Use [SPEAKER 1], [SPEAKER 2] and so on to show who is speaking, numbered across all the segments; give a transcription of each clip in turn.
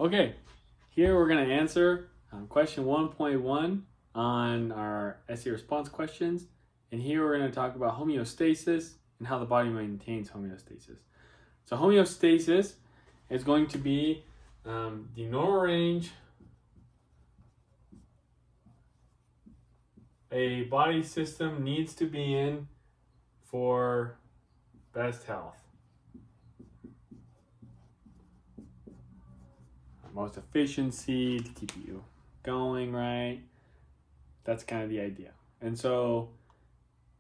[SPEAKER 1] Okay, here we're going to answer question 1.1 on our essay response questions. And here we're going to talk about homeostasis and how the body maintains homeostasis. So homeostasis is going to be the normal range a body system needs to be in for best health. Most efficiency to keep you going, right? That's kind of the idea. And so,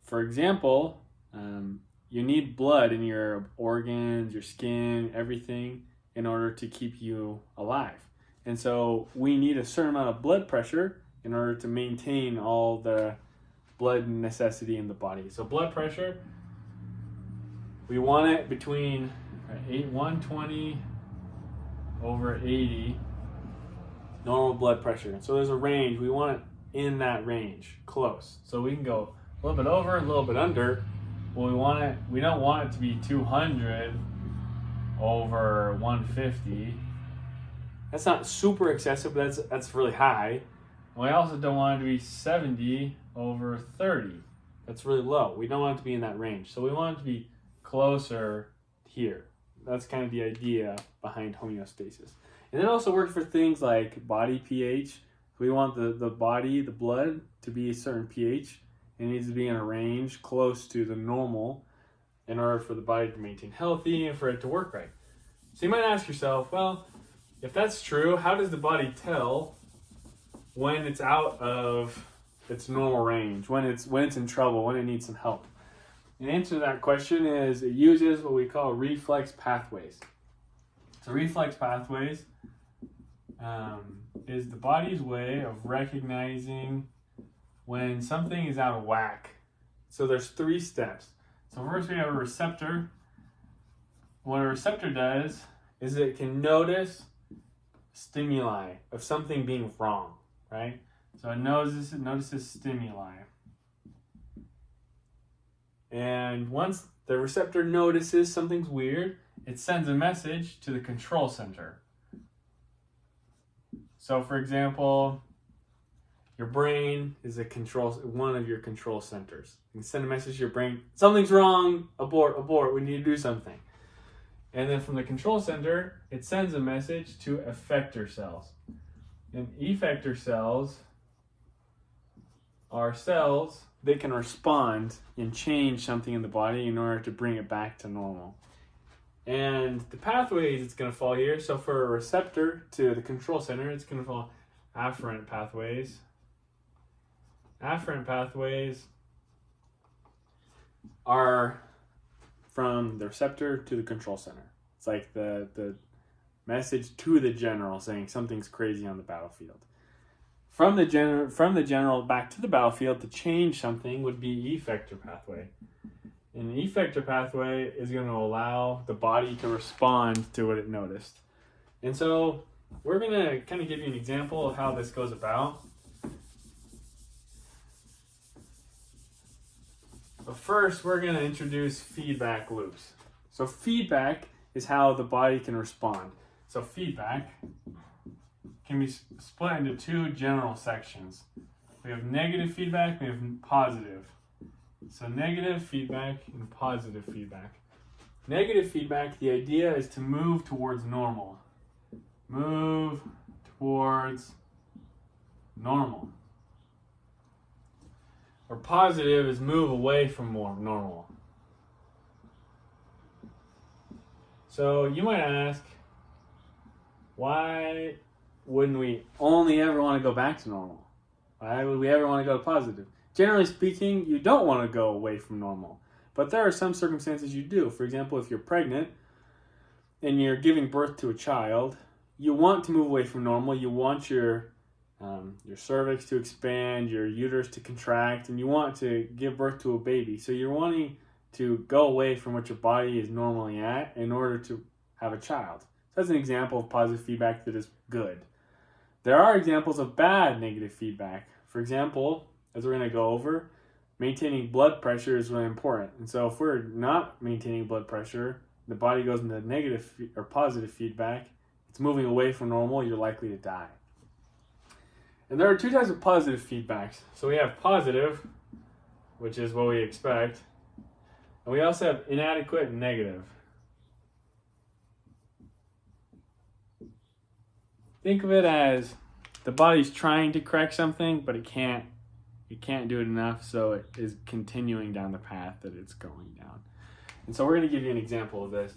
[SPEAKER 1] for example, you need blood in your organs, your skin, everything in order to keep you alive. And so we need a certain amount of blood pressure in order to maintain all the blood necessity in the body. So blood pressure, we want it between 120 over 80 normal blood pressure. So there's a range. We want it in that range, close. So we can go a little bit over, a little bit under. Well, we don't want it to be 200 over 150. That's not super excessive, but that's really high. And we also don't want it to be 70 over 30. That's really low. We don't want it to be in that range. So we want it to be closer here. That's kind of the idea behind homeostasis. And it also works for things like body pH. We want the body, the blood, to be a certain pH. It needs to be in a range close to the normal in order for the body to maintain healthy and for it to work right. So you might ask yourself, well, if that's true, how does the body tell when it's out of its normal range, when it's in trouble, when it needs some help? The answer to that question is it uses what we call reflex pathways. So reflex pathways is the body's way of recognizing when something is out of whack. So there's 3 steps. So first we have a receptor. What a receptor does is it can notice stimuli of something being wrong, right? So it notices stimuli. And once the receptor notices something's weird, it sends a message to the control center. So for example, your brain is one of your control centers. You can send a message to your brain, something's wrong, abort, we need to do something. And then from the control center, it sends a message to effector cells. And effector cells are cells that can respond and change something in the body in order to bring it back to normal. And the pathways it's going to fall here. So for a receptor to the control center, it's going to fall afferent pathways. Afferent pathways are from the receptor to the control center. It's like the message to the general saying something's crazy on the battlefield. From the general back to the battlefield to change something would be effector pathway. And the effector pathway is going to allow the body to respond to what it noticed. And so we're going to kind of give you an example of how this goes about. But first, we're going to introduce feedback loops. So feedback is how the body can respond. So feedback can be split into 2 general sections. We have negative feedback, we have positive. So negative feedback and positive feedback. Negative feedback, the idea is to move towards normal. Move towards normal. Or positive is move away from more normal. So you might ask, why wouldn't we only ever want to go back to normal? Why would we ever want to go to positive? Generally speaking, you don't want to go away from normal. But there are some circumstances you do. For example, if you're pregnant and you're giving birth to a child, you want to move away from normal. You want your cervix to expand, your uterus to contract, and you want to give birth to a baby. So you're wanting to go away from what your body is normally at in order to have a child. So that's an example of positive feedback that is good. There are examples of bad negative feedback. For example, as we're going to go over, maintaining blood pressure is really important. And so if we're not maintaining blood pressure, the body goes into negative or positive feedback. it's moving away from normal, you're likely to die. And there are two types of positive feedbacks. So we have positive, which is what we expect, and we also have inadequate and negative. Think of it as the body's trying to correct something, but it can't do it enough, so it is continuing down the path that it's going down. And so we're going to give you an example of this.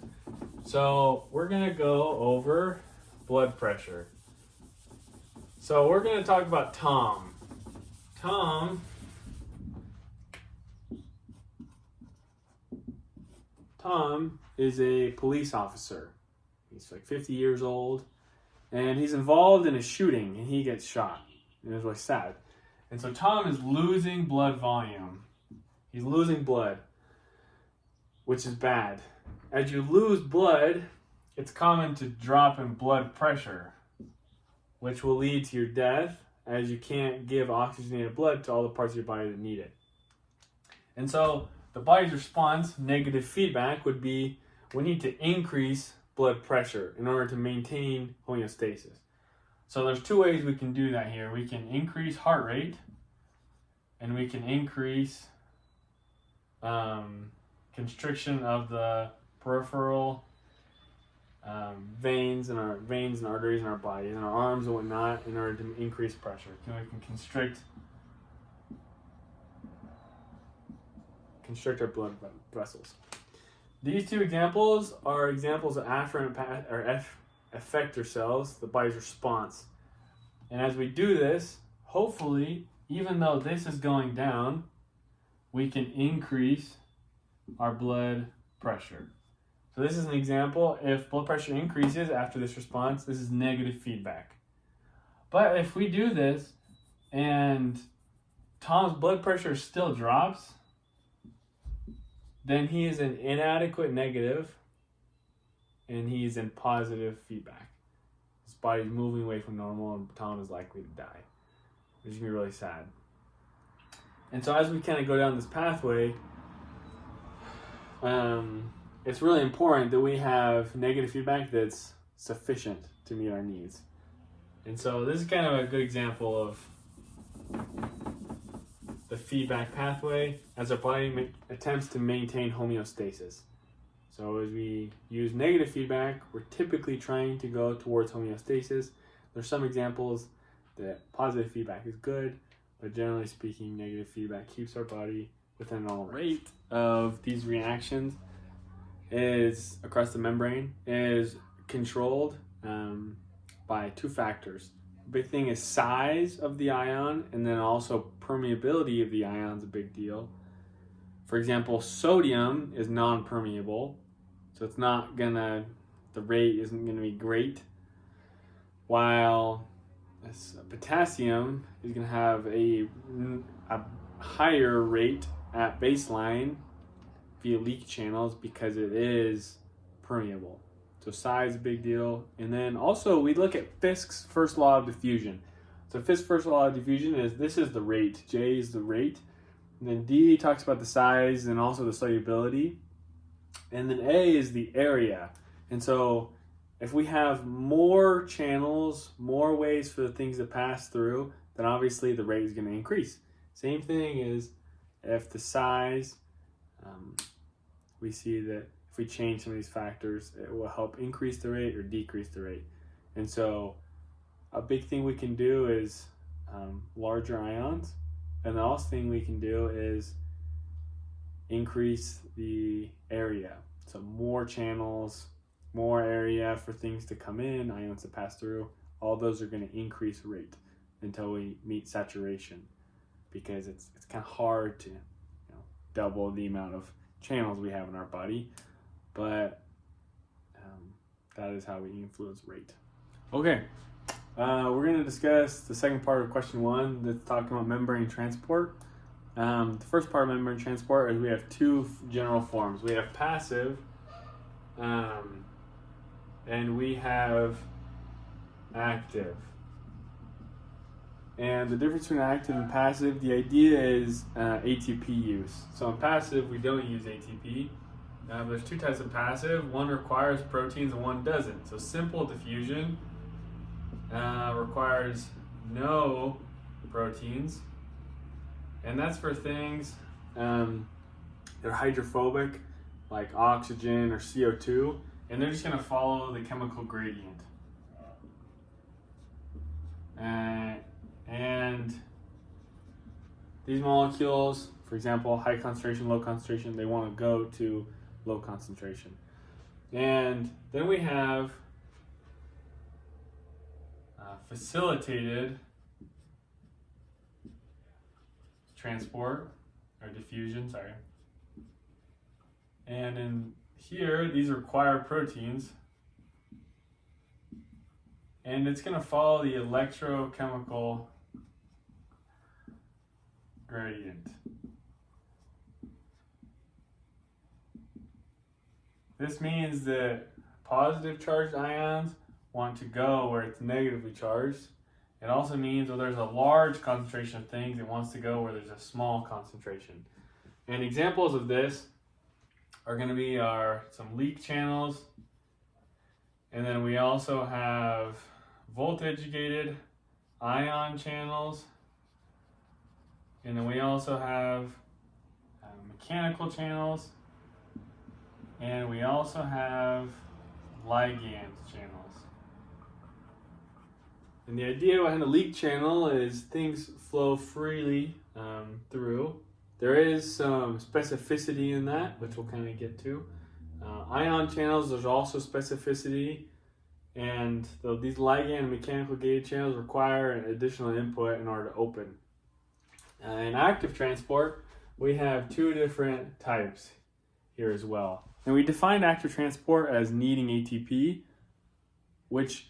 [SPEAKER 1] So we're going to go over blood pressure. So we're going to talk about Tom. Tom is a police officer. He's like 50 years old, and he's involved in a shooting, and he gets shot. And it's really sad. And so Tom is losing blood volume. He's losing blood, which is bad. As you lose blood, it's common to drop in blood pressure, which will lead to your death, as you can't give oxygenated blood to all the parts of your body that need it. And so the body's response, negative feedback, would be we need to increase blood pressure in order to maintain homeostasis. So there's two ways we can do that here. We can increase heart rate, and we can increase constriction of the peripheral veins and arteries in our body, in our arms and whatnot, in order to increase pressure. We can constrict our blood vessels. These two examples are examples of afferent effector cells, the body's response. And as we do this, hopefully, even though this is going down, we can increase our blood pressure. So this is an example. If blood pressure increases after this response, this is negative feedback. But if we do this and Tom's blood pressure still drops, then he is in inadequate negative and he's in positive feedback. His body's moving away from normal and Tom is likely to die, which is going to be really sad. And so as we kind of go down this pathway, it's really important that we have negative feedback that's sufficient to meet our needs. And so this is kind of a good example of the feedback pathway as our body attempts to maintain homeostasis. So as we use negative feedback, we're typically trying to go towards homeostasis. There's some examples that positive feedback is good, but generally speaking, negative feedback keeps our body within a normal rate of these reactions is across the membrane is controlled by two factors. The big thing is size of the ion, and then also permeability of the ion is a big deal. For example, sodium is non-permeable, so it's not gonna, the rate isn't gonna be great, while potassium is gonna have a higher rate at baseline via leak channels because it is permeable. So size is a big deal. And then also we look at Fisk's first law of diffusion. So Fisk's first law of diffusion is this is the rate. J is the rate. And then D talks about the size and also the solubility. And then A is the area. And so if we have more channels, more ways for the things to pass through, then obviously the rate is going to increase. Same thing is if the size, we see that if we change some of these factors, it will help increase the rate or decrease the rate. And so a big thing we can do is larger ions. And the also thing we can do is increase the area. So more channels, more area for things to come in, ions to pass through. All those are going to increase rate until we meet saturation, because it's kind of hard to double the amount of channels we have in our body, but that is how we influence rate. Okay, we're going to discuss the second part of question 1 that's talking about membrane transport. The first part of membrane transport is we have two general forms. We have passive and we have active. And the difference between active and passive, the idea is ATP use. So in passive, we don't use ATP. There's two types of passive. One requires proteins and one doesn't. So simple diffusion requires no proteins. And that's for things that are hydrophobic, like oxygen or CO2. And they're just going to follow the chemical gradient. And these molecules, for example, high concentration, low concentration, they want to go to low concentration. And then we have facilitated transport, or diffusion, sorry. And in here, these require proteins. And it's going to follow the electrochemical gradient. This means that positive charged ions want to go where it's negatively charged. It also means when there's a large concentration of things, it wants to go where there's a small concentration. And examples of this are going to be some leak channels, and then we also have voltage-gated ion channels, and then we also have mechanical channels, and we also have ligand channels. And the idea behind a leak channel is things flow freely through. There is some specificity in that, which we'll kind of get to. Ion channels, there's also specificity, and these ligand and mechanical gated channels require an additional input in order to open. In active transport, we have two different types here as well. And we define active transport as needing ATP, which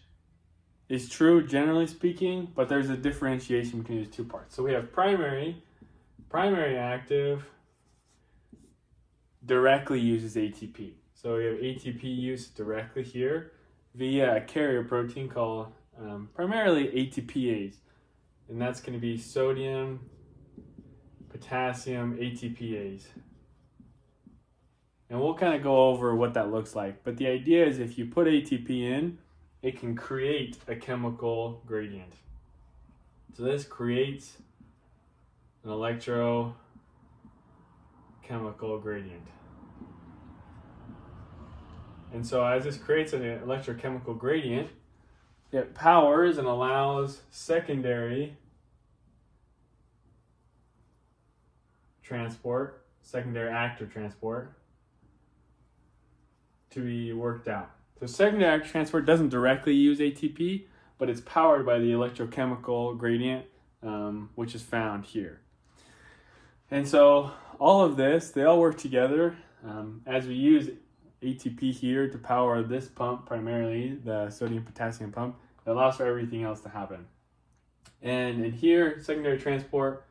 [SPEAKER 1] is true generally speaking, but there's a differentiation between these two parts. So we have primary active directly uses ATP. So we have ATP use directly here via a carrier protein called primarily ATPase. And that's going to be sodium, potassium, ATPase. And we'll kind of go over what that looks like. But the idea is if you put ATP in, it can create a chemical gradient. So this creates an electrochemical gradient. And so as this creates an electrochemical gradient, it powers and allows secondary transport, secondary active transport, to be worked out. So secondary active transport doesn't directly use ATP, but it's powered by the electrochemical gradient, which is found here. And so all of this, they all work together as we use ATP here to power this pump, primarily the sodium potassium pump. It allows for everything else to happen. And in here, secondary transport,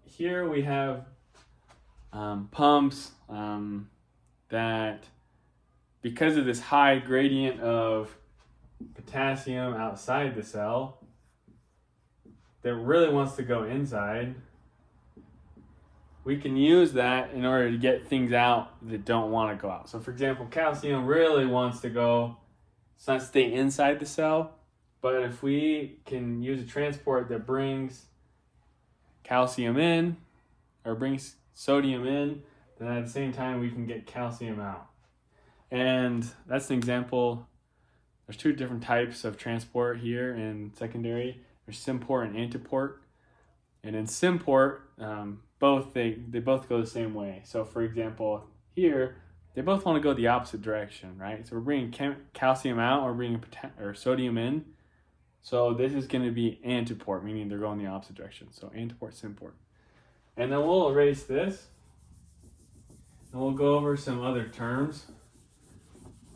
[SPEAKER 1] here we have pumps that, because of this high gradient of potassium outside the cell that really wants to go inside, we can use that in order to get things out that don't want to go out. So for example, calcium really wants to go, it's not stay inside the cell, but if we can use a transport that brings calcium in or brings sodium in, then at the same time we can get calcium out. And that's an example. There's two different types of transport here in secondary. There's symport and antiport. And in symport, they both go the same way. So for example, here, they both want to go the opposite direction, right? So we're bringing calcium out, or bringing sodium in. So this is going to be antiport, meaning they're going the opposite direction. So antiport, symport. And then we'll erase this, and we'll go over some other terms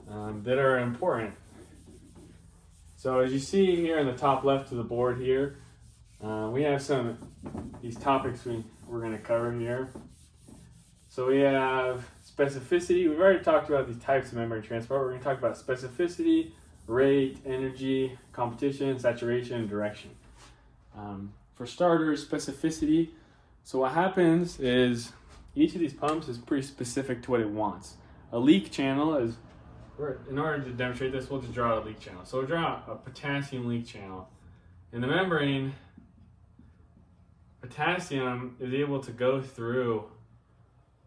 [SPEAKER 1] that are important. So as you see here in the top left of the board here, we have these topics we're going to cover here. So we have specificity. We've already talked about these types of membrane transport. We're going to talk about specificity, rate, energy, competition, saturation, and direction. For starters, specificity. So what happens is each of these pumps is pretty specific to what it wants. A leak channel is, in order to demonstrate this, we'll just draw out a leak channel. So we'll draw a potassium leak channel. In the membrane, potassium is able to go through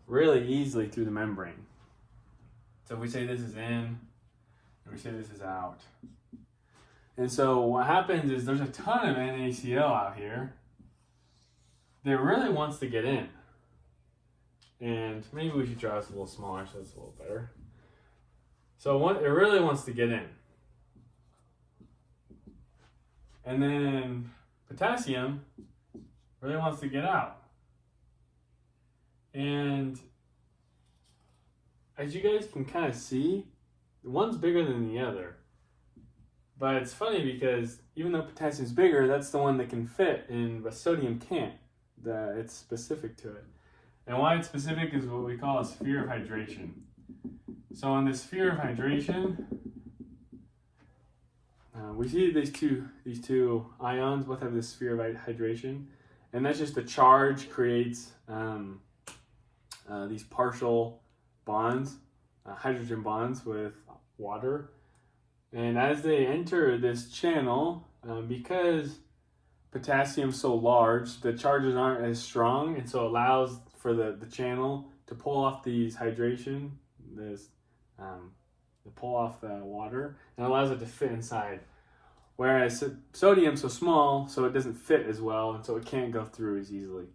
[SPEAKER 1] really easily through the membrane. So if we say this is in, and we say this is out. And so what happens is there's a ton of NaCl out here that really wants to get in. And maybe we should draw this a little smaller so it's a little better. So it really wants to get in. And then potassium really wants to get out. And as you guys can kind of see, one's bigger than the other. But it's funny because even though potassium's bigger, that's the one that can fit, but sodium can't. It's specific to it. And why it's specific is what we call a sphere of hydration. So in this sphere of hydration, we see these two ions both have this sphere of hydration, and that's just the charge creates these partial bonds, hydrogen bonds with water. And as they enter this channel, because potassium's so large, the charges aren't as strong, and so it allows for the channel to pull off these hydration, to pull off the water, and allows it to fit inside. Whereas sodium's so small, so it doesn't fit as well, and so it can't go through as easily.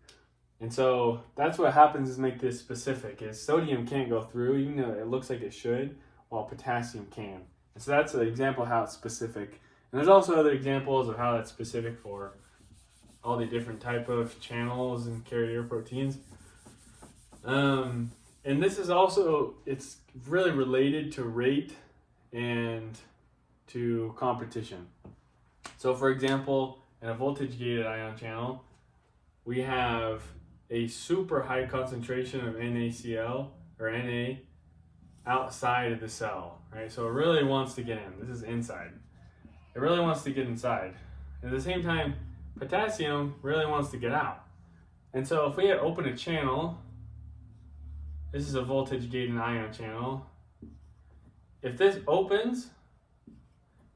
[SPEAKER 1] And so that's what happens is make this specific, is sodium can't go through, even though it looks like it should, while potassium can. And so that's an example of how it's specific. And there's also other examples of how that's specific for all the different type of channels and carrier proteins. And this is also, it's really related to rate and to competition. So for example, in a voltage gated ion channel, we have a super high concentration of NaCl or Na outside of the cell, right? So it really wants to get in. This is inside. It really wants to get inside. At the same time, potassium really wants to get out. And so if we open a channel, this is a voltage gated ion channel. If this opens,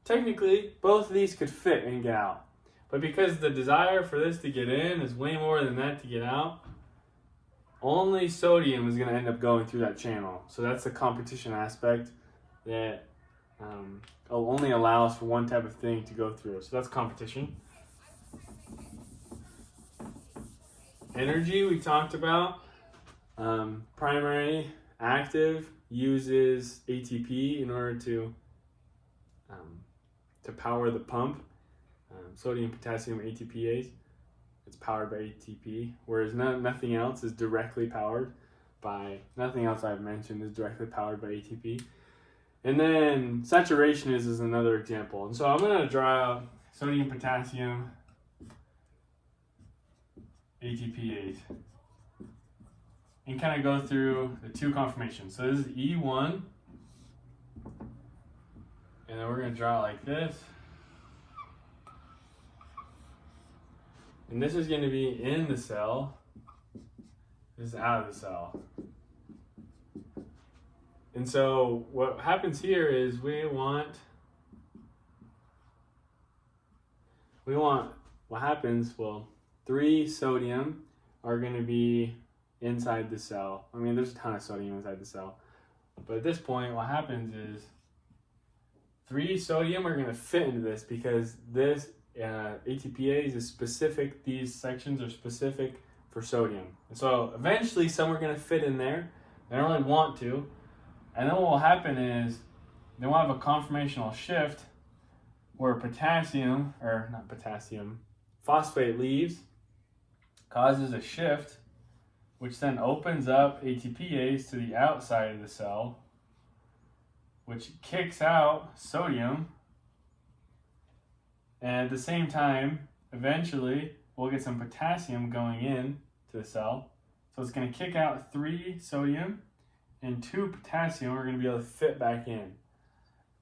[SPEAKER 1] technically both of these could fit and get out. But because the desire for this to get in is way more than that to get out, only sodium is going to end up going through that channel. So that's the competition aspect that only allows for one type of thing to go through. So that's competition. Energy we talked about. Primary active uses ATP in order to power the pump. Sodium, potassium, ATPase. It's powered by ATP, whereas nothing else is directly powered by, nothing else I've mentioned is directly powered by ATP. And then saturation is another example. And so I'm going to draw out sodium, potassium, ATPase, and kind of go through the two conformations. So this is E1, and then we're going to draw it like this. And this is going to be in the cell. This is out of the cell. And so what happens here is what happens, well, 3 sodium are going to be inside the cell. I mean, there's a ton of sodium inside the cell. But at this point, what happens is 3 sodium are going to fit into this because this ATPase is specific. These sections are specific for sodium. And so eventually some are going to fit in there. They don't really want to. And then what will happen is then we'll have a conformational shift where phosphate leaves, causes a shift, which then opens up ATPase to the outside of the cell, which kicks out sodium. And at the same time, eventually, we'll get some potassium going in to the cell. So it's going to kick out 3 sodium and 2 potassium. We're going to be able to fit back in.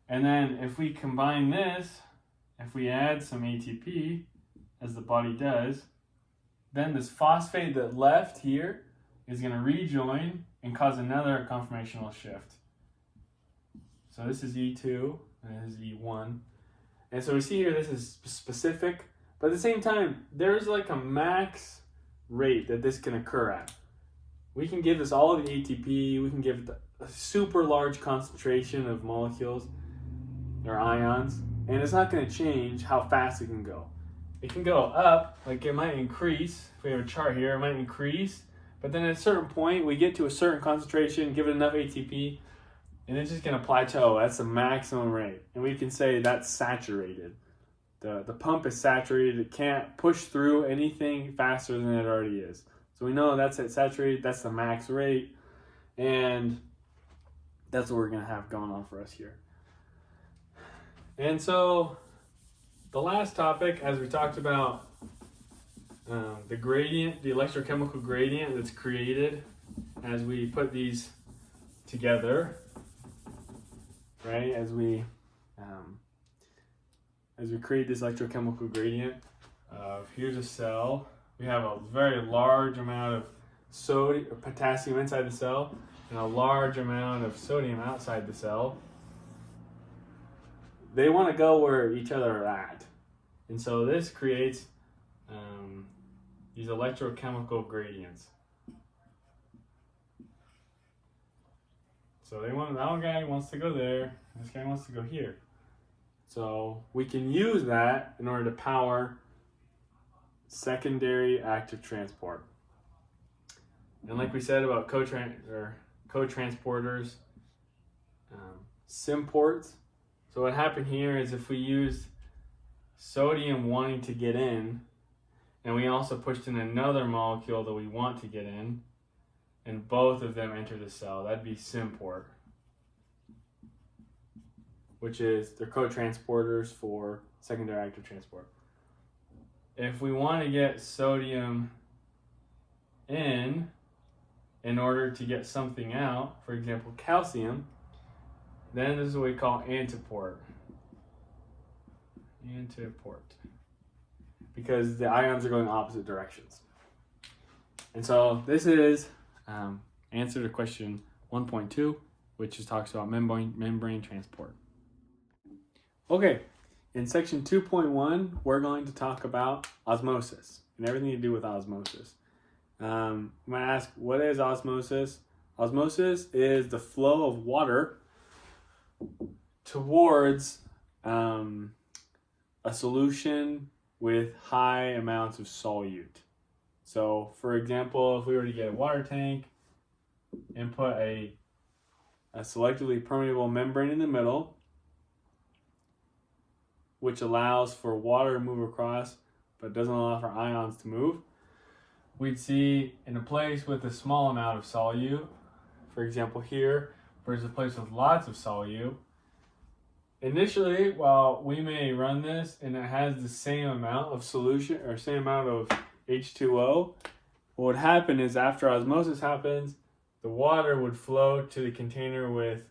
[SPEAKER 1] And then if we combine this, if we add some ATP, as the body does, then this phosphate that left here is going to rejoin and cause another conformational shift. So this is E2 and this is E1. And so we see here this is specific, but at the same time, there's like a max rate that this can occur at. We can give this all of the ATP, we can give it a super large concentration of molecules or ions, and it's not going to change how fast it can go. It can go up, like it might increase. If we have a chart here, it might increase, but then at a certain point, we get to a certain concentration, give it enough ATP, and it's just going to plateau. That's the maximum rate, and we can say that's saturated. The pump is saturated. It can't push through anything faster than it already is. So we know that's at saturated, that's the max rate, and that's what we're going to have going on for us here. And so the last topic, as we talked about the gradient, the electrochemical gradient that's created as we put these together, right? As we create this electrochemical gradient of here's a cell. We have a very large amount of sodium or potassium inside the cell and a large amount of sodium outside the cell. They want to go where each other are at. And so this creates these electrochemical gradients. So that one guy wants to go there, this guy wants to go here. So we can use that in order to power secondary active transport. And like we said about co-transporters, symports. So what happened here is if we used sodium wanting to get in, and we also pushed in another molecule that we want to get in, and both of them enter the cell, that'd be symport, which is they're co-transporters for secondary active transport. If we want to get sodium in order to get something out, for example, calcium, then this is what we call antiport. Antiport. Because the ions are going opposite directions. And so this is answer to question 1.2, which just talks about membrane transport. Okay, in section 2.1, we're going to talk about osmosis and everything to do with osmosis. You might ask, what is osmosis? Osmosis is the flow of water towards a solution with high amounts of solute. So, for example, if we were to get a water tank and put a selectively permeable membrane in the middle, which allows for water to move across but doesn't allow for ions to move, we'd see in a place with a small amount of solute, for example here, versus a place with lots of solute. Initially, while we may run this and it has the same amount of solution or same amount of H2O, what would happen is after osmosis happens, the water would flow to the container with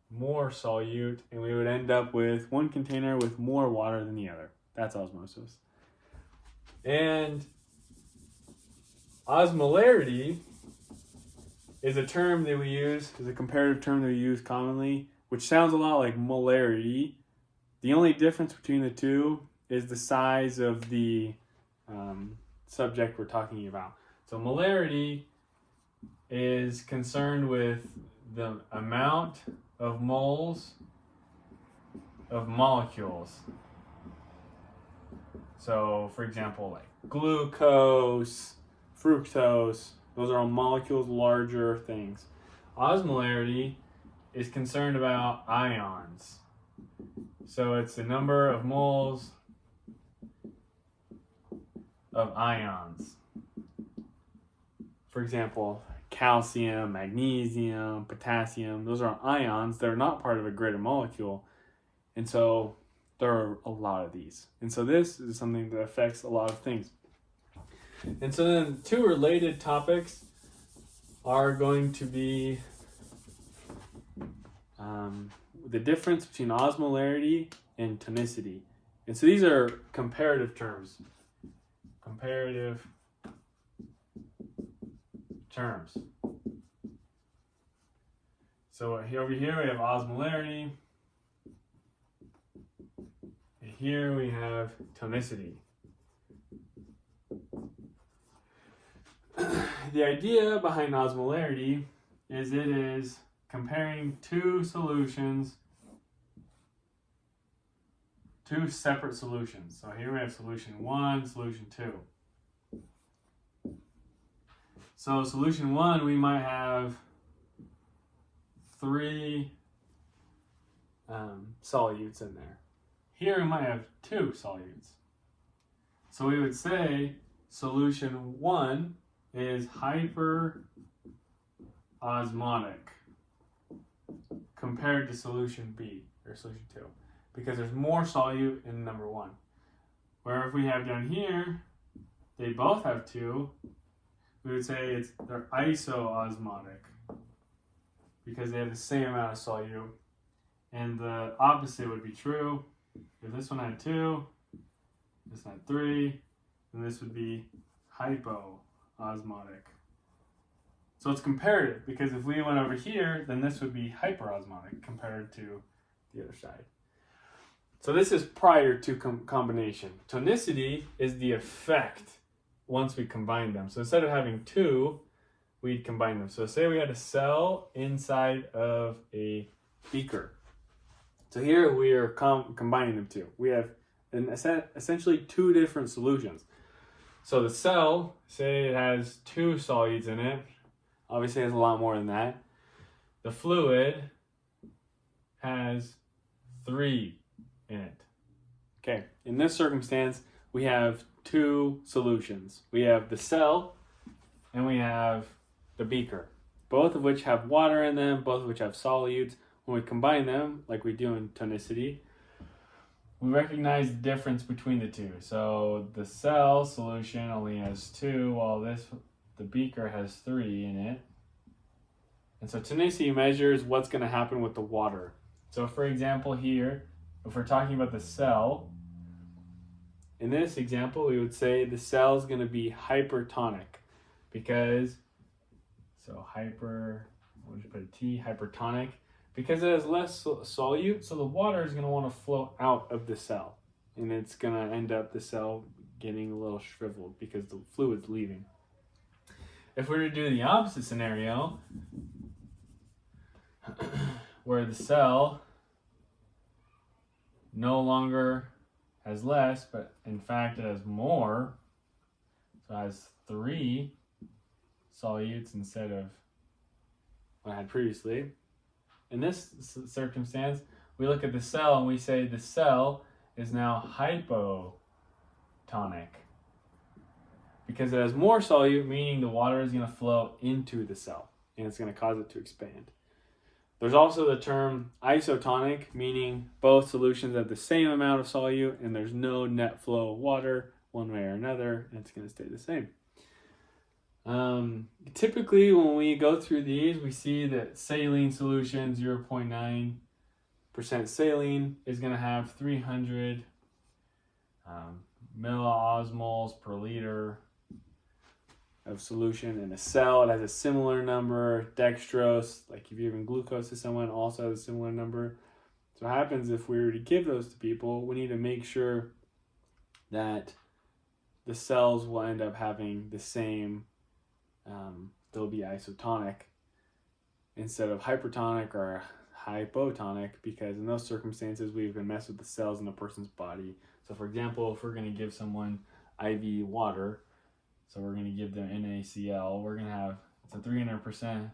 [SPEAKER 1] more solute, and we would end up with one container with more water than the other. That's osmosis. And osmolarity is a term that we use, is a comparative term that we use commonly, which sounds a lot like molarity. The only difference between the two is the size of the subject we're talking about. So molarity is concerned with the amount of moles of molecules. So, for example, like glucose, fructose, those are all molecules, larger things. Osmolarity is concerned about ions. So it's the number of moles of ions. For example, calcium, magnesium, potassium, those are ions that are not part of a greater molecule. And so there are a lot of these. And so this is something that affects a lot of things. And so then two related topics are going to be the difference between osmolarity and tonicity. And so these are comparative terms. Comparative terms. So here, over here we have osmolarity. And here we have tonicity. The idea behind osmolarity is it is comparing two solutions, two separate solutions. So here we have solution 1, solution 2. So solution 1, we might have 3 solutes in there. Here we might have 2 solutes. So we would say solution 1 is hyperosmotic compared to solution B, or solution 2, because there's more solute in number 1. Where if we have down here, they both have 2, we would say they're isoosmotic because they have the same amount of solute. And the opposite would be true. If this one had 2, this one had 3, then this would be hypoosmotic. So it's comparative, because if we went over here, then this would be hyperosmotic compared to the other side. So this is prior to combination. Tonicity is the effect once we combine them. So instead of having 2, we'd combine them. So say we had a cell inside of a beaker. So here we are combining them two. We have essentially 2 different solutions. So the cell, say it has 2 solutes in it. Obviously it has a lot more than that. The fluid has 3 in it. Okay, in this circumstance, we have 2 solutions. We have the cell and we have the beaker, both of which have water in them, both of which have solutes. When we combine them, like we do in tonicity, we recognize the difference between the 2. So the cell solution only has 2, while the beaker has 3 in it. And so tonicity measures what's going to happen with the water. So for example here, if we're talking about the cell, in this example we would say the cell is going to be hypertonic because, so we'll just put a T, hypertonic, because it has less solute, so the water is going to want to flow out of the cell. And it's going to end up the cell getting a little shriveled because the fluid's leaving. If we were to do the opposite scenario, where the cell no longer has less, but in fact it has more, so it has 3 solutes instead of what I had previously. In this circumstance, we look at the cell and we say the cell is now hypotonic because it has more solute, meaning the water is going to flow into the cell and it's going to cause it to expand. There's also the term isotonic, meaning both solutions have the same amount of solute and there's no net flow of water one way or another, and it's going to stay the same. Typically when we go through these, we see that saline solution, 0.9% saline, is going to have 300 milliosmoles per liter of solution. In a cell, it has a similar number. Dextrose, like if you're giving glucose to someone, also has a similar number. So what happens if we were to give those to people, we need to make sure that the cells will end up having the same, they'll be isotonic instead of hypertonic or hypotonic, because in those circumstances we can mess with the cells in a person's body. So for example, if we're going to give someone IV water, so we're going to give them NaCl, we're going to have, it's a 300%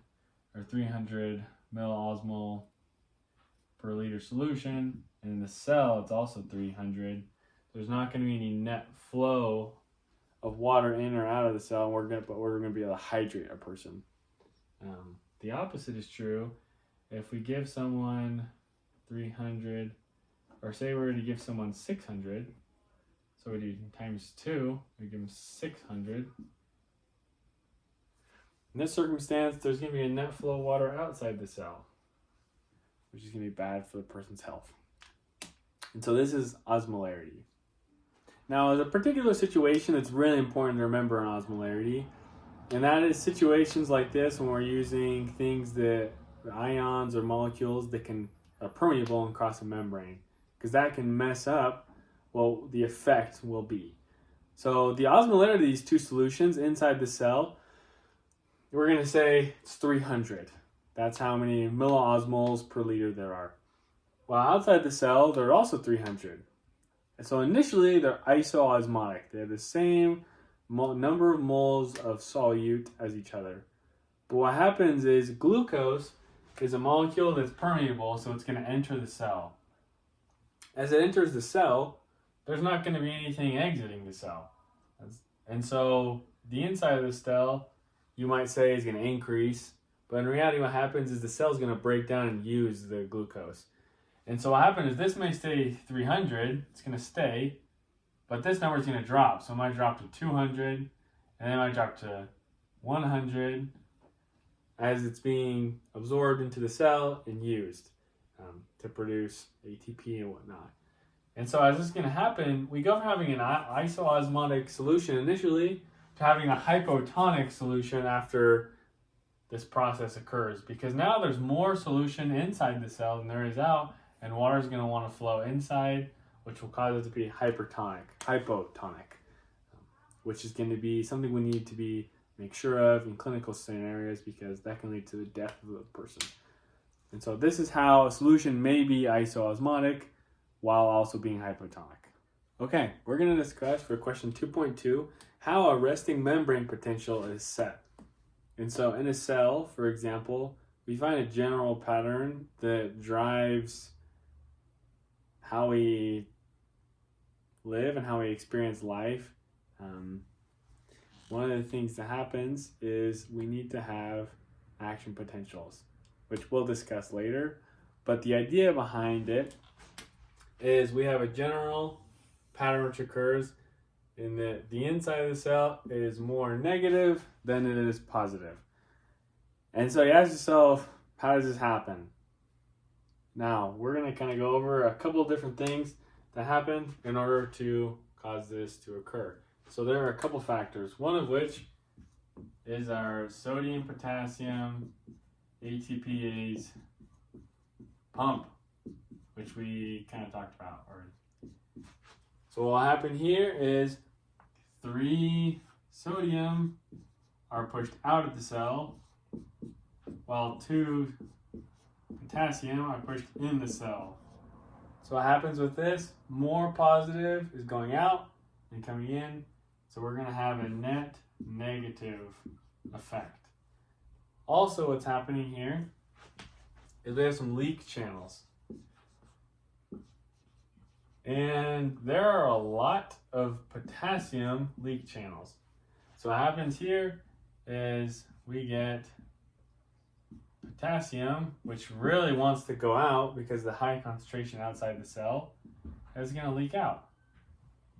[SPEAKER 1] or 300 milliosmol per liter solution, and in the cell it's also 300. There's not going to be any net flow of water in or out of the cell, but we're going to be able to hydrate a person. The opposite is true. If we give someone 300, or say we were to give someone 600, so we do times 2, we give them 600. In this circumstance, there's going to be a net flow of water outside the cell, which is going to be bad for the person's health. And so this is osmolarity. Now, there's a particular situation that's really important to remember in osmolarity. And that is situations like this when we're using things that ions or molecules that are permeable and cross a membrane, because that can mess up what the effect will be. So the osmolarity of these two solutions inside the cell, we're going to say it's 300. That's how many milliosmoles per liter there are. While outside the cell, they're also 300. And so initially, they're isoosmotic. They have the same number of moles of solute as each other. But what happens is glucose is a molecule that's permeable, so it's going to enter the cell. As it enters the cell, there's not going to be anything exiting the cell. And so the inside of the cell, you might say, is going to increase. But in reality, what happens is the cell is going to break down and use the glucose. And so what happens is this may stay 300, it's going to stay, but this number is going to drop. So it might drop to 200, and then it might drop to 100 as it's being absorbed into the cell and used to produce ATP and whatnot. And so as this is going to happen, we go from having an isoosmotic solution initially to having a hypotonic solution after this process occurs, because now there's more solution inside the cell than there is out, and water is going to want to flow inside, which will cause it to be hypotonic, which is going to be something we need to make sure of in clinical scenarios, because that can lead to the death of the person. And so this is how a solution may be isoosmotic while also being hypotonic. Okay, we're going to discuss for question 2.2 how a resting membrane potential is set. And so in a cell, for example, we find a general pattern that drives how we live and how we experience life. One of the things that happens is we need to have action potentials, which we'll discuss later. But the idea behind it is we have a general pattern which occurs in the inside of the cell is more negative than it is positive. And so you ask yourself, how does this happen? Now, we're going to kind of go over a couple of different things that happen in order to cause this to occur. So there are a couple factors, one of which is our sodium, potassium, ATPase pump, which we kind of talked about already. So what will happen here is 3 sodium are pushed out of the cell, while 2 potassium are pushed in the cell. So what happens with this? More positive is going out and coming in. So we're going to have a net negative effect. Also, what's happening here is we have some leak channels. And there are a lot of potassium leak channels. So what happens here is we get potassium, which really wants to go out because the high concentration outside the cell is going to leak out,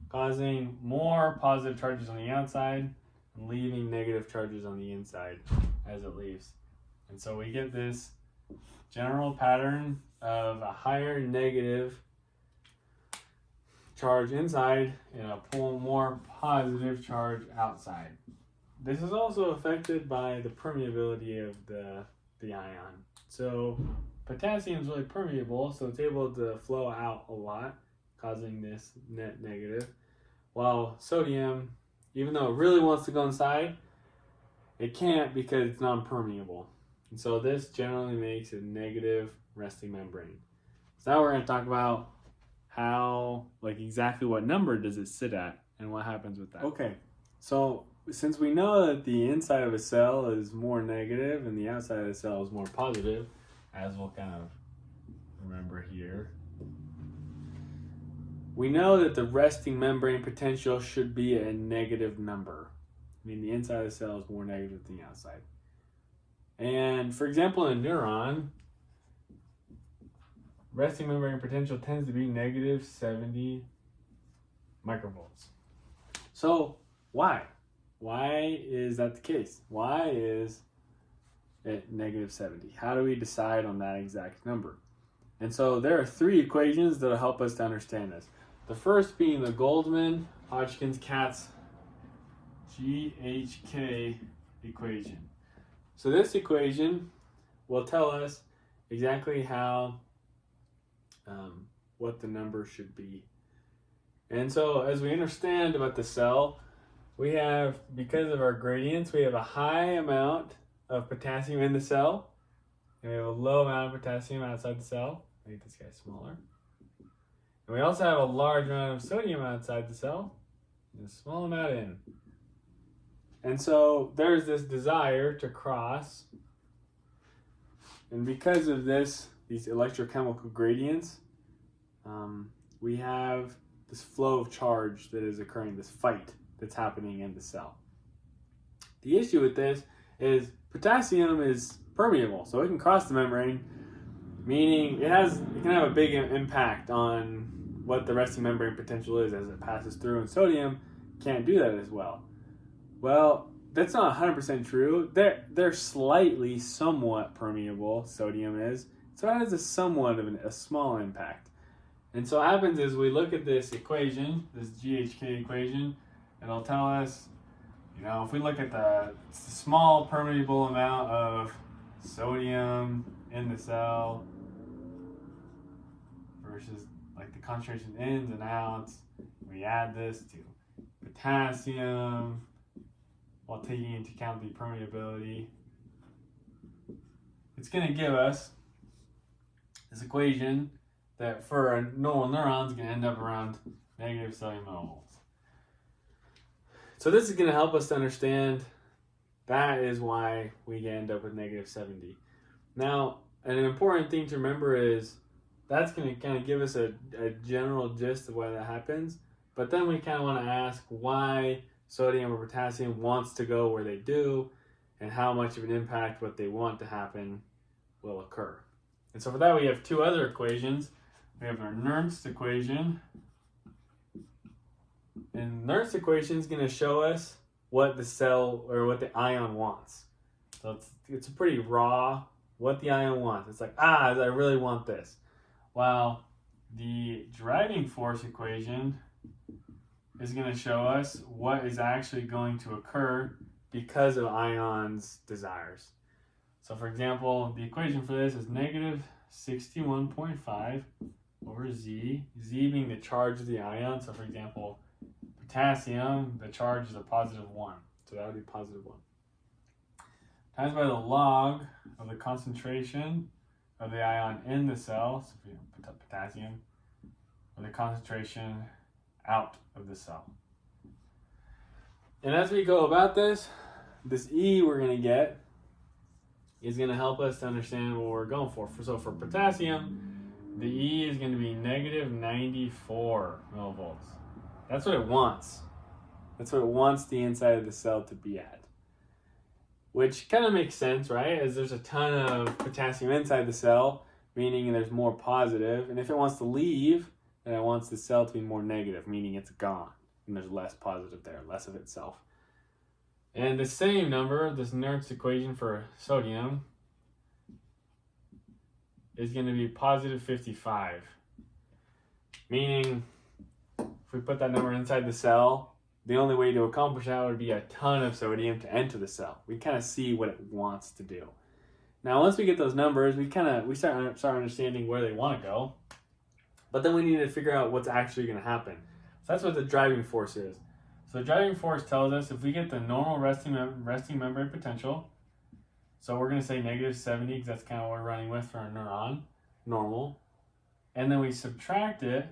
[SPEAKER 1] causing more positive charges on the outside and leaving negative charges on the inside as it leaves. And so we get this general pattern of a higher negative charge inside and a more positive charge outside. This is also affected by the permeability of the ion. So potassium is really permeable, so it's able to flow out a lot, causing this net negative. While sodium, even though it really wants to go inside, it can't because it's non-permeable. And so this generally makes a negative resting membrane. So now we're going to talk about how, exactly what number does it sit at and what happens with that. Okay, so since we know that the inside of a cell is more negative and the outside of the cell is more positive, as we'll kind of remember here, we know that the resting membrane potential should be a negative number. I mean, the inside of the cell is more negative than the outside. And for example, in a neuron, resting membrane potential tends to be negative 70 microvolts. So why? Why is that the case? Why is it negative 70? How do we decide on that exact number? And so there are 3 equations that will help us to understand this. The first being the Goldman-Hodgkin-Katz GHK equation. So this equation will tell us exactly how, what the number should be. And so as we understand about the cell, we have, because of our gradients, we have a high amount of potassium in the cell, and we have a low amount of potassium outside the cell. Make this guy smaller. And we also have a large amount of sodium outside the cell, and a small amount in. And so there's this desire to cross, and because of this, these electrochemical gradients, we have this flow of charge that is occurring, this fight that's happening in the cell. The issue with this is potassium is permeable, so it can cross the membrane, meaning it can have a big impact on what the resting membrane potential is as it passes through, and sodium can't do that as well. Well, that's not 100% true. They're slightly, somewhat permeable, sodium is, so it has a somewhat of a small impact. And so what happens is we look at this equation, this GHK equation, and it'll tell us, if we look at the small permeable amount of sodium in the cell versus like the concentration ins and outs, we add this to potassium while taking into account the permeability, it's going to give us this equation that for a normal neuron is going to end up around negative 70 millimoles. So this is going to help us to understand that is why we end up with negative 70. Now, an important thing to remember is that's going to kind of give us a general gist of why that happens, but then we kind of want to ask why sodium or potassium wants to go where they do, and how much of an impact what they want to happen will occur. And so for that we have two other equations. We have our Nernst equation. And Nernst equation is going to show us what the cell or what the ion wants. So it's pretty raw what the ion wants. It's like, I really want this. While the driving force equation is going to show us what is actually going to occur because of ion's desires. So for example, the equation for this is negative 61.5 over Z, Z being the charge of the ion. So for example, potassium, the charge is a positive 1. So that would be positive 1. Times by the log of the concentration of the ion in the cell, so if you put potassium, or the concentration out of the cell. And as we go about this E we're going to get is going to help us to understand what we're going for. So for potassium, the E is going to be negative 94 millivolts. That's what it wants. That's what it wants the inside of the cell to be at. Which kind of makes sense, right? As there's a ton of potassium inside the cell, meaning there's more positive. And if it wants to leave, then it wants the cell to be more negative, meaning it's gone. And there's less positive there, less of itself. And the same number, this Nernst equation for sodium, is going to be positive 55. Meaning, if we put that number inside the cell, the only way to accomplish that would be a ton of sodium to enter the cell. We kind of see what it wants to do. Now, once we get those numbers, we start understanding where they want to go. But then we need to figure out what's actually going to happen. So that's what the driving force is. So the driving force tells us if we get the normal resting membrane potential, so we're going to say negative 70 because that's kind of what we're running with for our neuron, normal. And then we subtract it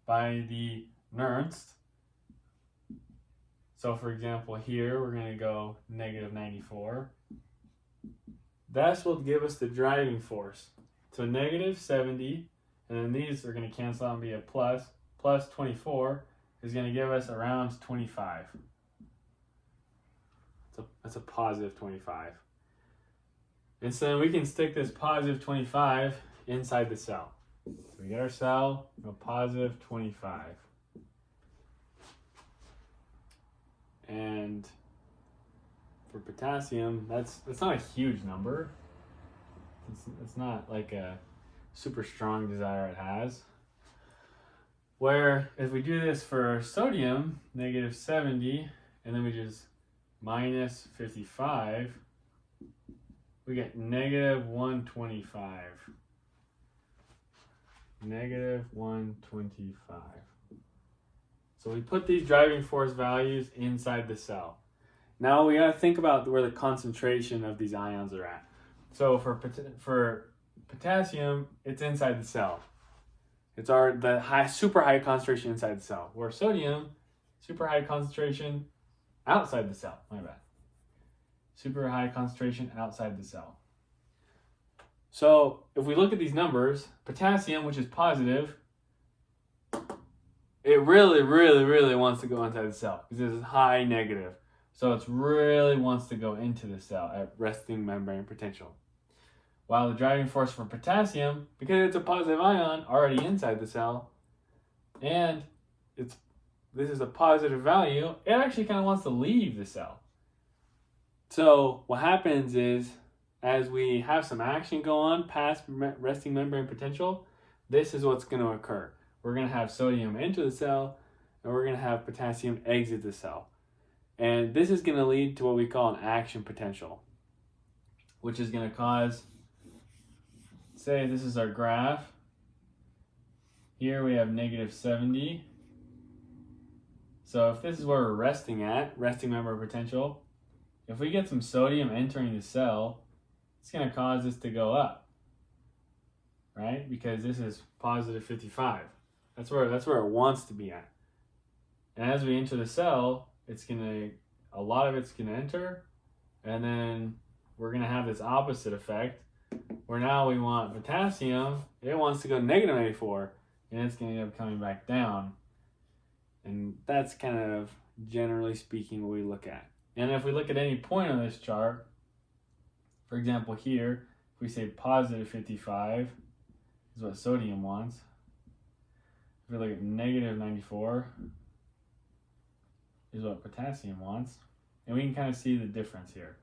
[SPEAKER 1] by the Nernst. So for example, here we're going to go negative 94. That's what will give us the driving force. So negative 70, and then these are going to cancel out and be a plus 24 is going to give us around 25. So that's a positive 25. And so then we can stick this positive 25 inside the cell. So we get our cell, go positive 25. And for potassium, that's not a huge number. It's not like a super strong desire it has. Where if we do this for sodium, negative 70, and then we just minus 55, we get negative 125. Negative 125. So we put these driving force values inside the cell. Now we got to think about where the concentration of these ions are at. So for potassium, it's inside the cell. It's the super high concentration inside the cell. Where sodium, super high concentration outside the cell. My bad. Super high concentration outside the cell. So if we look at these numbers, potassium, which is positive, it really, really, really wants to go inside the cell because it's high negative. So it really wants to go into the cell at resting membrane potential. While the driving force for potassium, because it's a positive ion already inside the cell, and this is a positive value, it actually kind of wants to leave the cell. So what happens is, as we have some action go on past resting membrane potential, this is what's going to occur. We're going to have sodium enter the cell, and we're going to have potassium exit the cell. And this is going to lead to what we call an action potential, which is going to cause, say this is our graph. Here we have negative 70. So if this is where we're resting at, resting membrane potential, if we get some sodium entering the cell, it's going to cause this to go up, right? Because this is positive 55. That's where it wants to be at. And as we enter the cell, a lot of it's gonna enter, and then we're gonna have this opposite effect, where now we want potassium, it wants to go negative 94, and it's gonna end up coming back down. And that's kind of, generally speaking, what we look at. And if we look at any point on this chart, for example here, if we say positive 55 is what sodium wants. If we look at negative 94 is what potassium wants. And we can kind of see the difference here.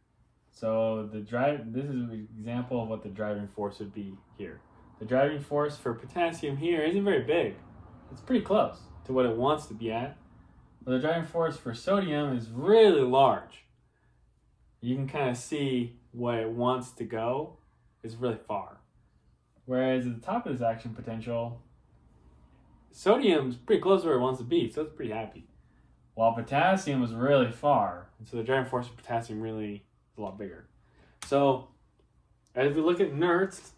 [SPEAKER 1] So this is an example of what the driving force would be here. The driving force for potassium here isn't very big. It's pretty close to what it wants to be at. But the driving force for sodium is really large. You can kind of see where it wants to go is really far. Whereas at the top of this action potential, sodium's pretty close to where it wants to be, so it's pretty happy. While potassium is really far, and so the driving force of potassium really is a lot bigger. So as we look at NERTS,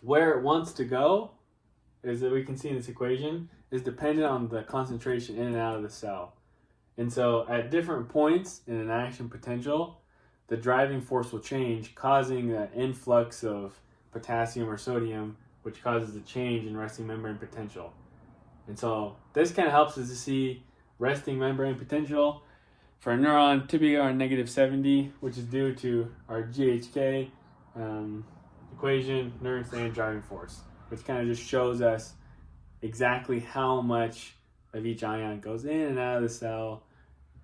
[SPEAKER 1] where it wants to go, as we can see in this equation, is dependent on the concentration in and out of the cell. And so at different points in an action potential, the driving force will change, causing an influx of potassium or sodium, which causes a change in resting membrane potential. And so this kind of helps us to see resting membrane potential for a neuron typically around negative 70, which is due to our GHK equation, NERTS, and driving force, which kind of just shows us exactly how much of each ion goes in and out of the cell,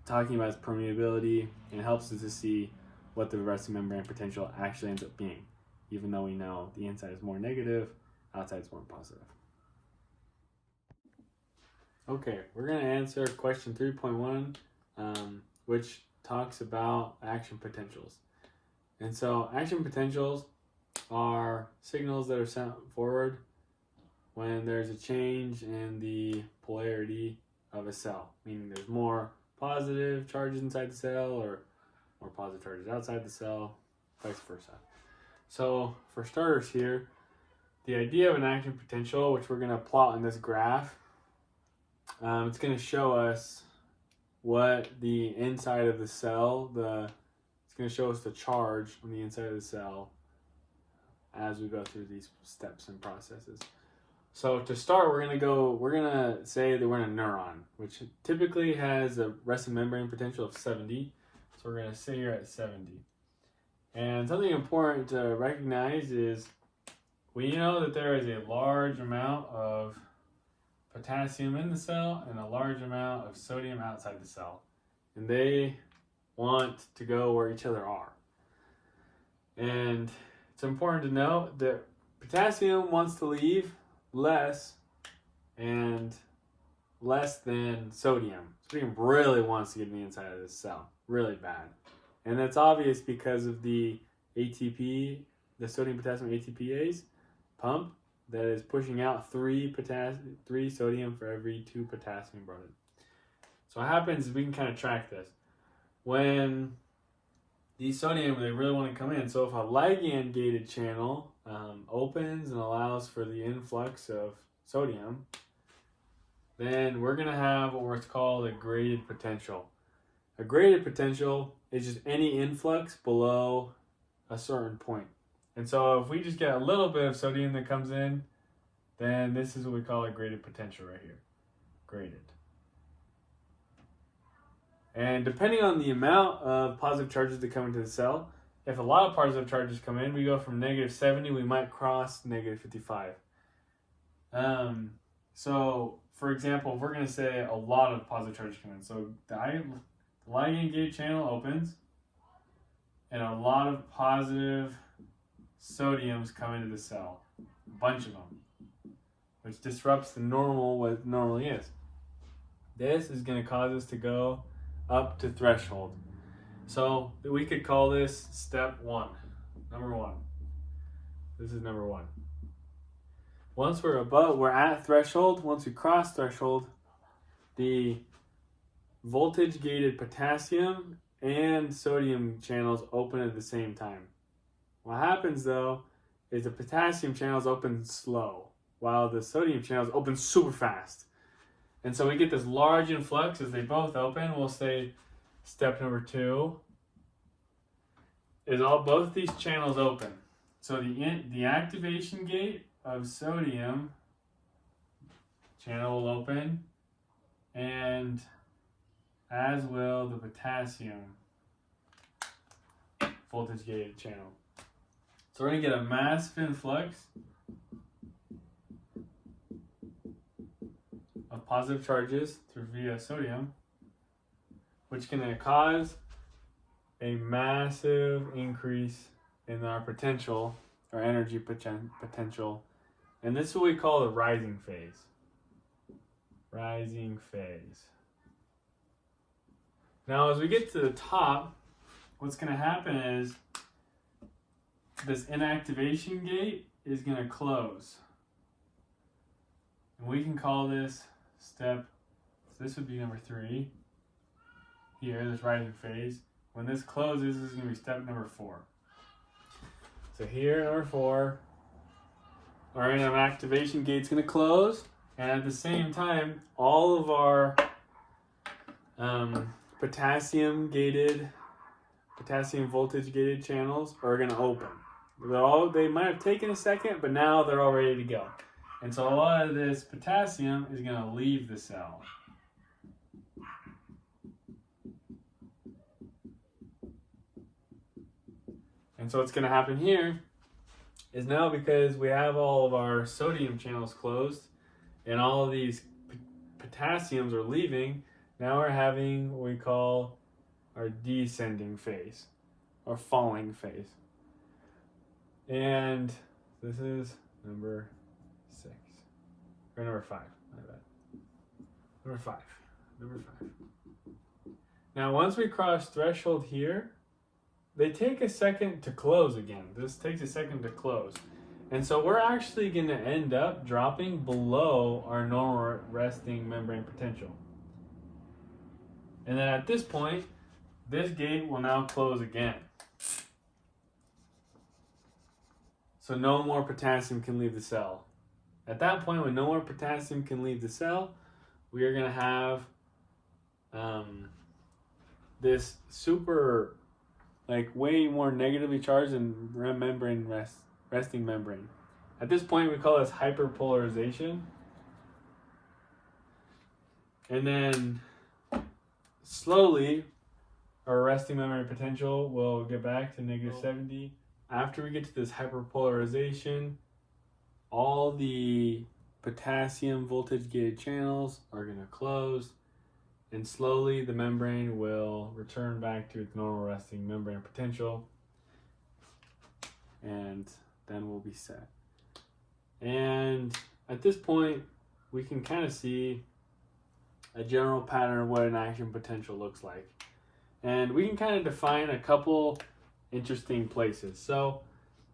[SPEAKER 1] talking about its permeability, and helps us to see what the resting membrane potential actually ends up being, even though we know the inside is more negative, outside is more positive. Okay, we're going to answer question 3.1, which talks about action potentials. And so action potentials are signals that are sent forward when there's a change in the polarity of a cell, meaning there's more positive charges inside the cell or more positive charges outside the cell, vice versa. So for starters here, the idea of an action potential, which we're going to plot in this graph, it's going to show us what the inside of the cell, it's going to show us the charge on the inside of the cell as we go through these steps and processes. So to start, we're going to say that we're in a neuron, which typically has a resting membrane potential of 70. So we're going to sit here at 70. And something important to recognize is we know that there is a large amount of potassium in the cell and a large amount of sodium outside the cell. And they want to go where each other are. And it's important to note that potassium wants to leave less, and less than sodium. Sodium really wants to get in the inside of this cell, really bad. And that's obvious because of the ATP, the sodium potassium ATPase pump that is pushing out 3 sodium for every 2 potassium brought in. So what happens is we can kind of track this. When these sodium, they really want to come in. So if a ligand gated channel opens and allows for the influx of sodium, then we're going to have what's called a graded potential. A graded potential is just any influx below a certain point. And so if we just get a little bit of sodium that comes in, then this is what we call a graded potential right here. Graded. And depending on the amount of positive charges that come into the cell, if a lot of positive charges come in, we go from -70, we might cross -55. So, for example, if we're going to say a lot of positive charges come in, so the ligand gated channel opens, and a lot of positive sodiums come into the cell, a bunch of them, which disrupts the normal, what it normally is. This is going to cause us to go up to threshold. So we could call this step 1, number 1. This is number 1. Once we're at threshold, once we cross threshold, the voltage gated potassium and sodium channels open at the same time. What happens though is the potassium channels open slow while the sodium channels open super fast. And so we get this large influx as they both open. We'll say step number 2 is both these channels open. So the activation gate of sodium channel will open, and as will the potassium voltage gated channel. So we're going to get a massive influx of positive charges through via sodium, which can cause a massive increase in our potential, our energy potential. And this is what we call the rising phase. Rising phase. Now, as we get to the top, what's going to happen is this inactivation gate is going to close. And we can call this step, so this would be number 3. Here, this rising phase. When this closes, this is going to be step number 4. So here, number 4, our activation gate's going to close, and at the same time, all of our potassium voltage gated channels are going to open. They might have taken a second, but now they're all ready to go. And so a lot of this potassium is going to leave the cell. And so what's going to happen here is now, because we have all of our sodium channels closed and all of these potassiums are leaving, now we're having what we call our descending phase, or falling phase. And this is number 6, or number 5, my bad. Number 5. Now once we cross threshold here, they take a second to close again. This takes a second to close. And so we're actually going to end up dropping below our normal resting membrane potential. And then at this point, this gate will now close again. So no more potassium can leave the cell. At that point, when no more potassium can leave the cell, we are going to have this super, way more negatively charged than resting membrane. At this point, we call this hyperpolarization. And then slowly, our resting membrane potential will get back to -70. After we get to this hyperpolarization, all the potassium voltage gated channels are going to close, and slowly the membrane will return back to its normal resting membrane potential, and then we'll be set. And at this point, we can kind of see a general pattern of what an action potential looks like. And we can kind of define a couple interesting places. So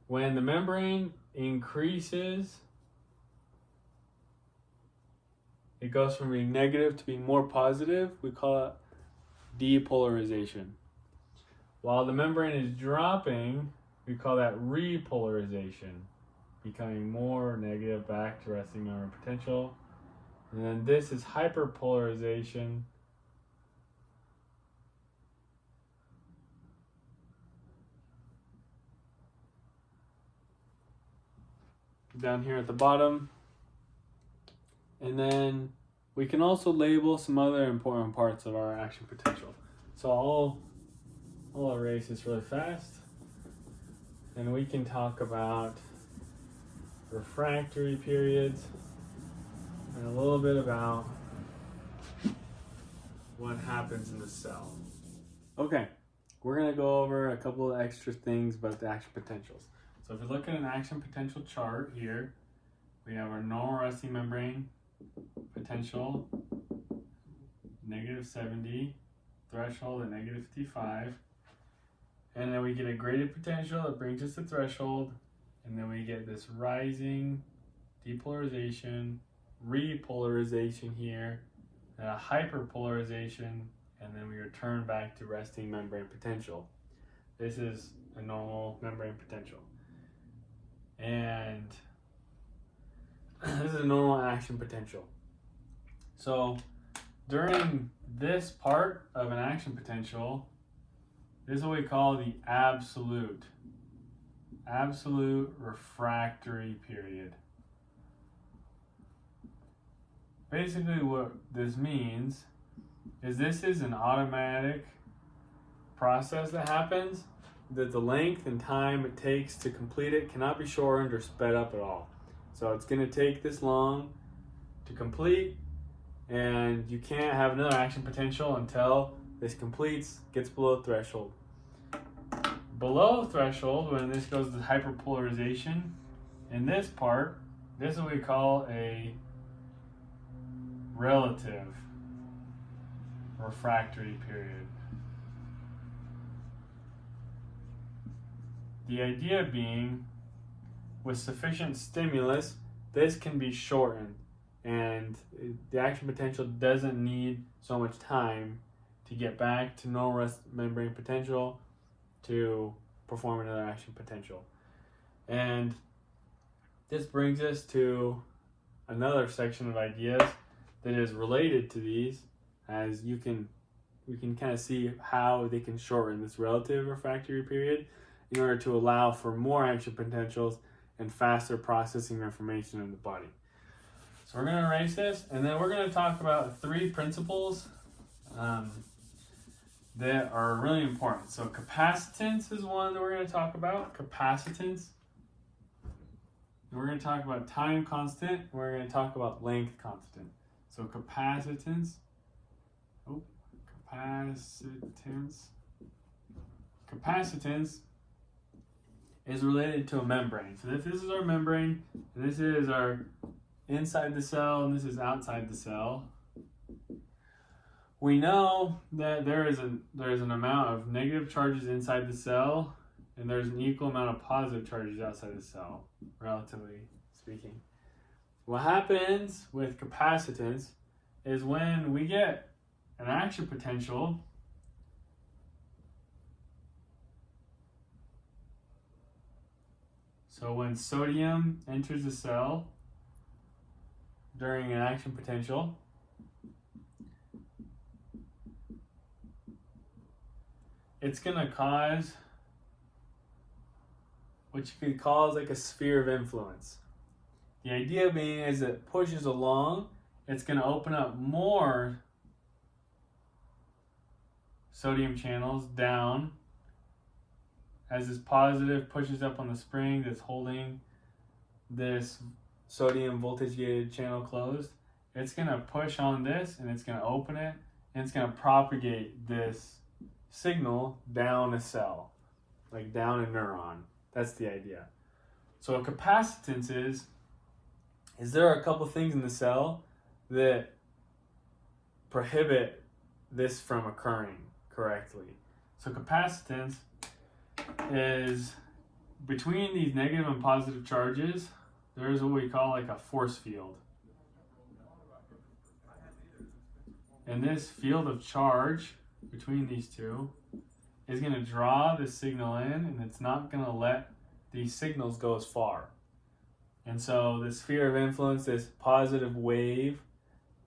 [SPEAKER 1] when the membrane increases, it goes from being negative to being more positive. We call it depolarization. While the membrane is dropping, we call that repolarization, becoming more negative back to resting membrane potential. And then this is hyperpolarization. Down here at the bottom. And then we can also label some other important parts of our action potential. So I'll erase this really fast. And we can talk about refractory periods and a little bit about what happens in the cell. Okay, we're going to go over a couple of extra things about the action potentials. So if you look at an action potential chart here, we have our normal resting membrane potential, -70, threshold at -55, and then we get a graded potential that brings us to threshold, and then we get this rising depolarization, repolarization here, and a hyperpolarization, and then we return back to resting membrane potential. This is a normal membrane potential. And this is a normal action potential. So during this part of an action potential, this is what we call the absolute refractory period. Basically what this means is this is an automatic process that happens, that the length and time it takes to complete it cannot be shortened or sped up at all. So it's going to take this long to complete, and you can't have another action potential until this completes, gets below threshold. Below threshold, when this goes to hyperpolarization, in this part, this is what we call a relative refractory period. The idea being, with sufficient stimulus, this can be shortened, and the action potential doesn't need so much time to get back to normal rest membrane potential to perform another action potential. And this brings us to another section of ideas that is related to these, as we can kind of see how they can shorten this relative refractory period in order to allow for more action potentials and faster processing of information in the body. So we're going to erase this, and then we're going to talk about 3 principles that are really important. So capacitance is one that we're going to talk about. Capacitance. And we're going to talk about time constant. We're going to talk about length constant. So capacitance. Capacitance is related to a membrane. So if this is our membrane, and this is our inside the cell, and this is outside the cell, we know that there is an amount of negative charges inside the cell, and there's an equal amount of positive charges outside the cell, relatively speaking. What happens with capacitance is when we get an action potential, so when sodium enters the cell during an action potential, it's going to cause what you could call like a sphere of influence. The idea being is it pushes along, it's going to open up more sodium channels down as this positive pushes up on the spring that's holding this sodium voltage gated channel closed. It's going to push on this, and it's going to open it, and it's going to propagate this signal down a cell, like down a neuron. That's the idea. So what capacitance is there are a couple things in the cell that prohibit this from occurring correctly. So capacitance is between these negative and positive charges, there's what we call like a force field. And this field of charge between these two is going to draw the signal in, and it's not going to let these signals go as far. And so the sphere of influence, this positive wave,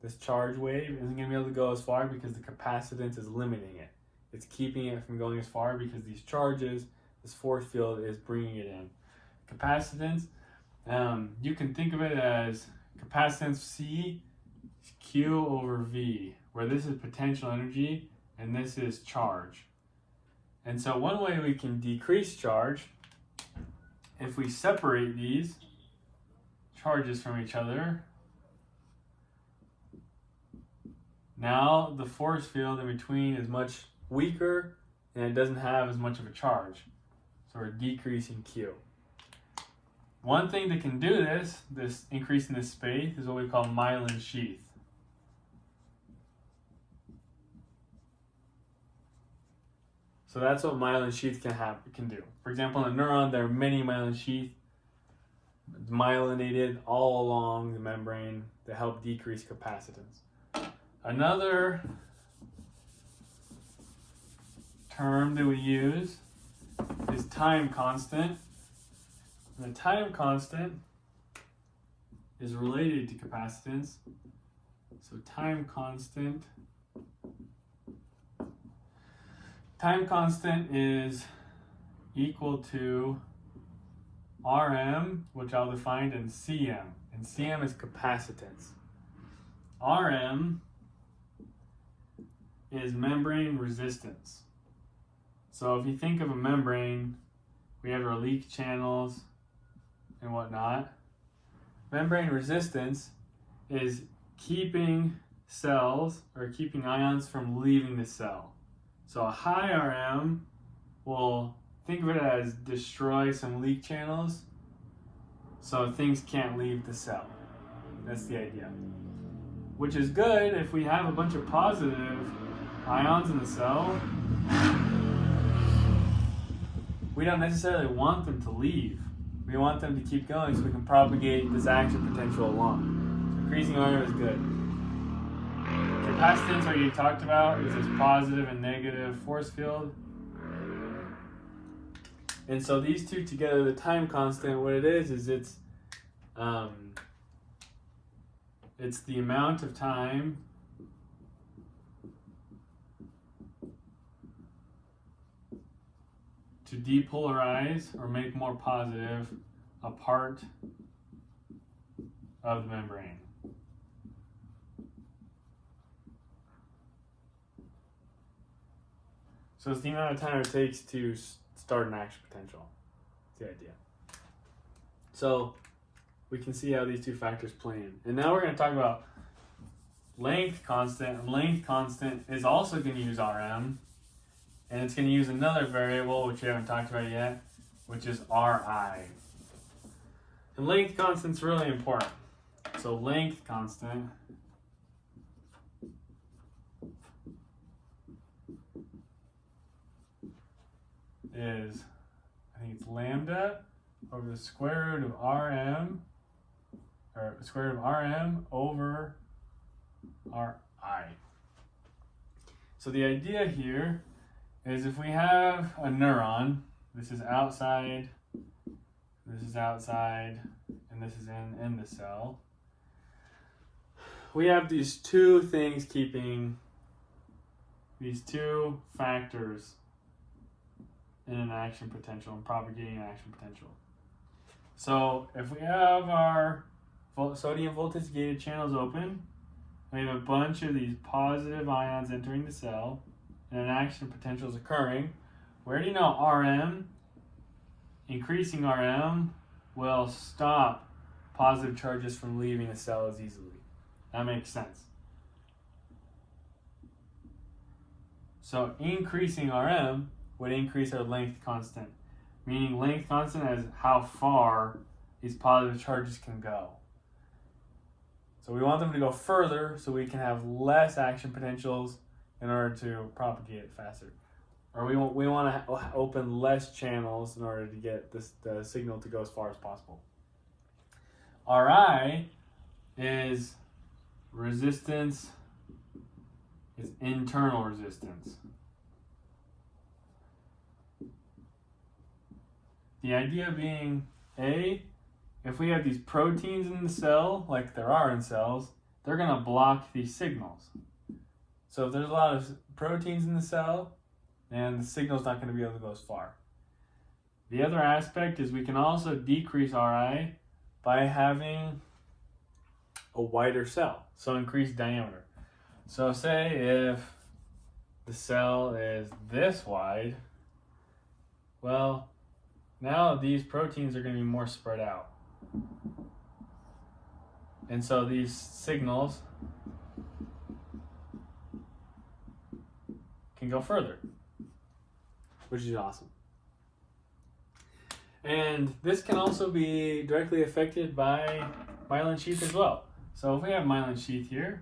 [SPEAKER 1] this charge wave, isn't going to be able to go as far because the capacitance is limiting it. It's keeping it from going as far because these charges, this force field is bringing it in. Capacitance, you can think of it as capacitance C Q over V, where this is potential energy and this is charge. And so one way we can decrease charge, if we separate these charges from each other, now the force field in between is much weaker and it doesn't have as much of a charge. So we're decreasing Q. One thing that can do this increase in this space, is what we call myelin sheath. So that's what myelin sheath can do. For example, in a neuron, there are many myelin sheaths myelinated all along the membrane to help decrease capacitance. Another term that we use is time constant. And the time constant is related to capacitance. So time constant is equal to Rm, which I'll define in Cm. And Cm is capacitance. Rm is membrane resistance. So if you think of a membrane, we have our leak channels and whatnot. Membrane resistance is keeping cells or keeping ions from leaving the cell. So a high Rm will think of it as destroy some leak channels so things can't leave the cell. That's the idea. Which is good if we have a bunch of positive ions in the cell. We don't necessarily want them to leave. We want them to keep going so we can propagate this action potential along. So increasing Rm is good. Capacitance, what you talked about, is this positive and negative force field. And so these two together, the time constant, what it is it's the amount of time to depolarize or make more positive a part of the membrane. So it's the amount of time it takes to start an action potential. That's the idea. So we can see how these two factors play in. And now we're going to talk about length constant. And length constant is also going to use Rm. And it's going to use another variable, which we haven't talked about yet, which is Ri. And length constant is really important. So length constant is, I think it's lambda over the square root of Rm, or square root of Rm over Ri. So the idea here is if we have a neuron, this is outside, and this is in the cell. We have these two things keeping, these two factors in an action potential and propagating an action potential. So if we have our sodium voltage gated channels open, we have a bunch of these positive ions entering the cell, and an action potential is occurring. We already know Rm, increasing Rm will stop positive charges from leaving the cell as easily. That makes sense. So increasing Rm would increase our length constant, meaning length constant is how far these positive charges can go. So we want them to go further so we can have less action potentials in order to propagate it faster. Or we want to open less channels in order to get the signal to go as far as possible. Ri is resistance, is internal resistance. The idea being, if we have these proteins in the cell, like there are in cells, they're going to block these signals. So if there's a lot of proteins in the cell, then the signal's not going to be able to go as far. The other aspect is we can also decrease Ri by having a wider cell, so increased diameter. So say if the cell is this wide, well, now these proteins are going to be more spread out. And so these signals can go further, which is awesome. And this can also be directly affected by myelin sheath as well. So if we have myelin sheath here,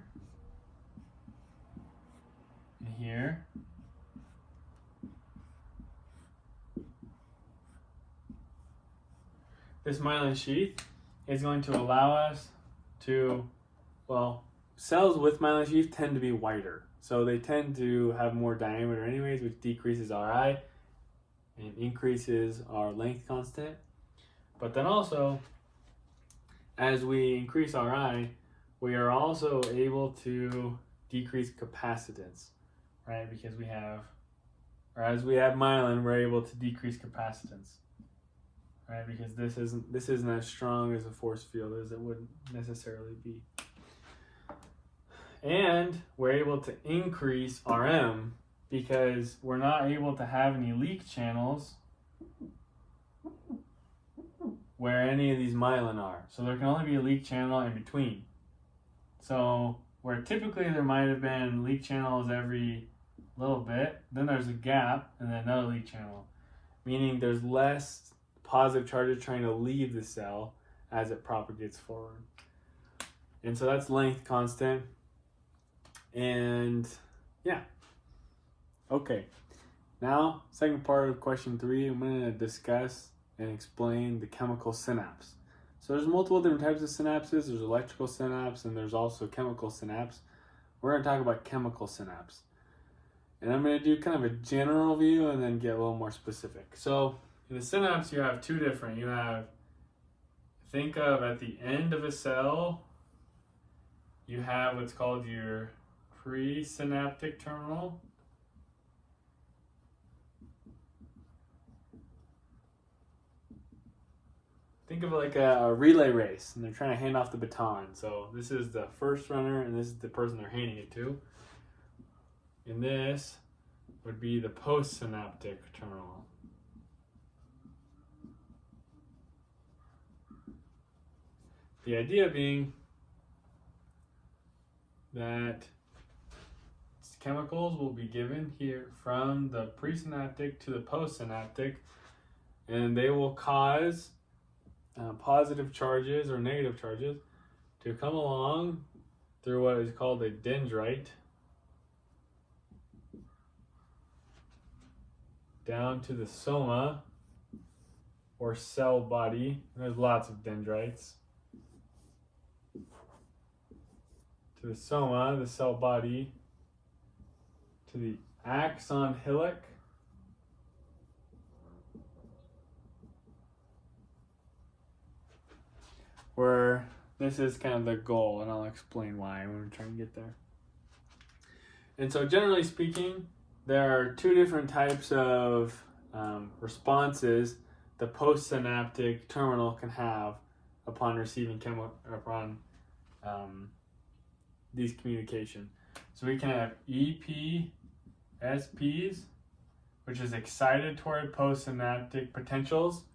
[SPEAKER 1] and here, this myelin sheath is going to allow us to, well, cells with myelin sheath tend to be wider. So they tend to have more diameter anyways, which decreases Ri and increases our length constant. But then also, as we increase Ri, we are also able to decrease capacitance, right? Because we have, or as we have myelin, we're able to decrease capacitance, right? Because this isn't as strong as a force field as it would necessarily be. And we're able to increase Rm because we're not able to have any leak channels where any of these myelin are. So there can only be a leak channel in between. So where typically there might have been leak channels every little bit, then there's a gap and then another leak channel, meaning there's less positive charges trying to leave the cell as it propagates forward. And so that's length constant. And yeah. Okay. Now, second part of question 3, I'm going to discuss and explain the chemical synapse. So there's multiple different types of synapses. There's electrical synapse and there's also chemical synapse. We're going to talk about chemical synapse. And I'm going to do kind of a general view and then get a little more specific. So in the synapse, you have two different. You have, think of at the end of a cell, you have what's called your presynaptic terminal. Think of it like a relay race, and they're trying to hand off the baton. So this is the first runner, and this is the person they're handing it to. And this would be the postsynaptic terminal. The idea being that chemicals will be given here from the presynaptic to the postsynaptic, and they will cause positive charges or negative charges to come along through what is called a dendrite down to the soma or cell body. There's lots of dendrites. To the soma, the cell body, to the axon hillock, where this is kind of the goal, and I'll explain why when we're trying to get there. And so generally speaking, there are two different types of responses the postsynaptic terminal can have upon receiving these communication. So we can have EPSPs, which is excited toward postsynaptic potentials,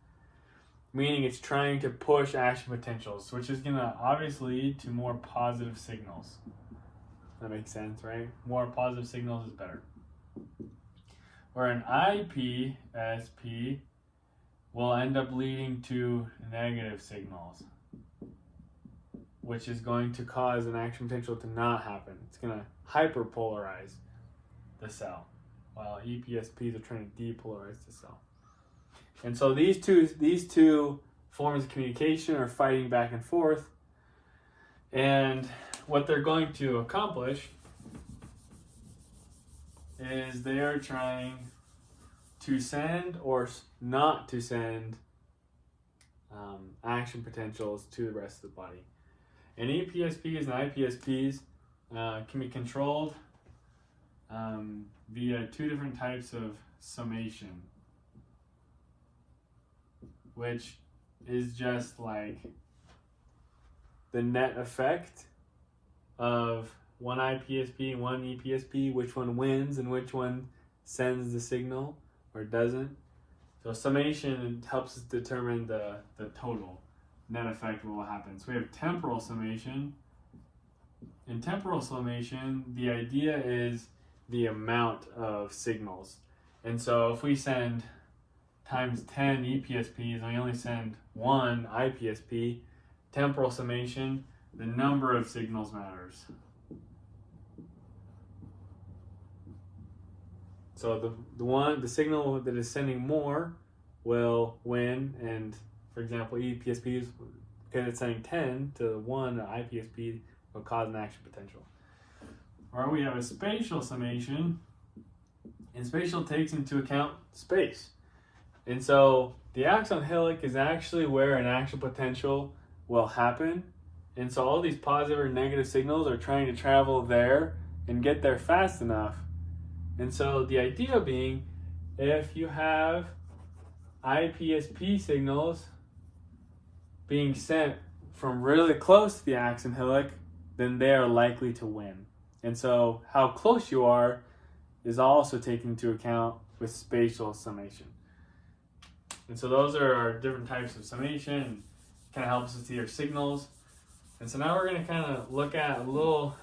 [SPEAKER 1] meaning it's trying to push action potentials, which is going to obviously lead to more positive signals. That makes sense, right? More positive signals is better. Where an IPSP will end up leading to negative signals. which is going to cause an action potential to not happen. It's going to hyperpolarize the cell, while EPSPs are trying to depolarize the cell. And so these two forms of communication are fighting back and forth, and what they're going to accomplish is they are trying to send or not to send action potentials to the rest of the body. And EPSPs and IPSPs can be controlled via two different types of summation, which is just like the net effect of one IPSP and one EPSP, which one wins and which one sends the signal or doesn't. So summation helps us determine the total net effect of what will happen. So we have temporal summation. In temporal summation, the idea is the amount of signals. And so if we send times 10 EPSPs and we only send one IPSP, temporal summation, the number of signals matters. So the signal that is sending more will win, and for example, EPSPs, because it's sending 10 to 1 IPSP, will cause an action potential. Or we have a spatial summation, and spatial takes into account space. And so the axon hillock is actually where an action potential will happen. And so all these positive or negative signals are trying to travel there and get there fast enough. And so the idea being, if you have IPSP signals being sent from really close to the axon hillock, then they are likely to win. And so how close you are is also taken into account with spatial summation. And so those are our different types of summation. Kind of helps us see our signals. And so now we're going to kind of look at a little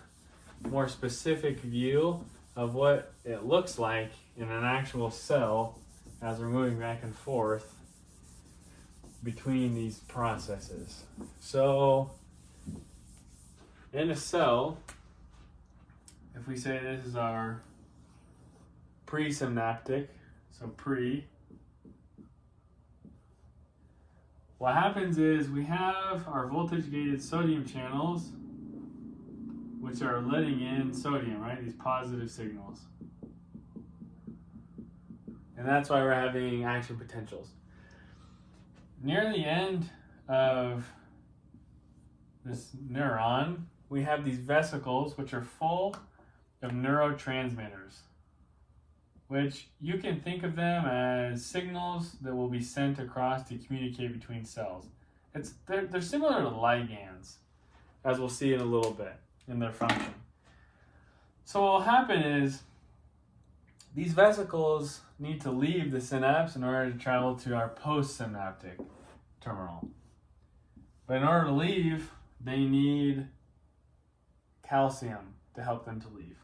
[SPEAKER 1] more specific view of what it looks like in an actual cell as we're moving back and forth between these processes. So in a cell, if we say this is our presynaptic, so pre, what happens is we have our voltage-gated sodium channels, which are letting in sodium, right? These positive signals. And that's why we're having action potentials. Near the end of this neuron, we have these vesicles, which are full of neurotransmitters, which you can think of them as signals that will be sent across to communicate between cells. They're similar to ligands, as we'll see in a little bit in their function. So what will happen is these vesicles need to leave the synapse in order to travel to our postsynaptic terminal. But in order to leave, they need calcium to help them to leave.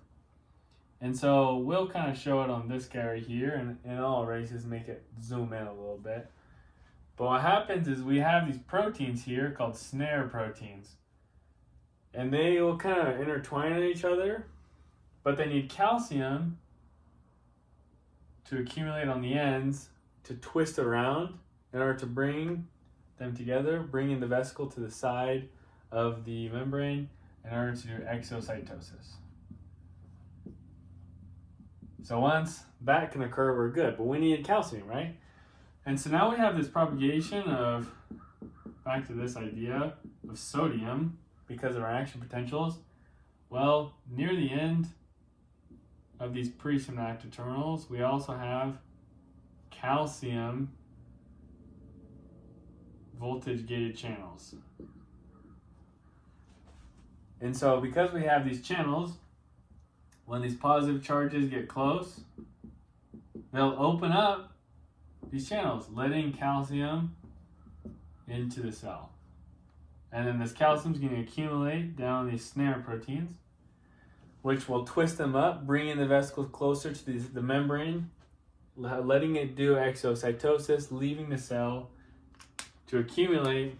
[SPEAKER 1] And so we'll kind of show it on this guy right here, and I'll erase this, make it zoom in a little bit. But what happens is we have these proteins here called snare proteins. And they will kind of intertwine in each other, but they need calcium to accumulate on the ends to twist around in order to bring them together, bringing the vesicle to the side of the membrane in order to do exocytosis. So once that can occur, we're good, but we need calcium, right? And so now we have this propagation of, back to this idea of sodium because of our action potentials. Well, near the end of these presynaptic terminals, we also have calcium voltage-gated channels. And so because we have these channels, when these positive charges get close, they'll open up these channels, letting calcium into the cell. And then this calcium is going to accumulate down these snare proteins, which will twist them up, bringing the vesicles closer to the membrane, letting it do exocytosis, leaving the cell to accumulate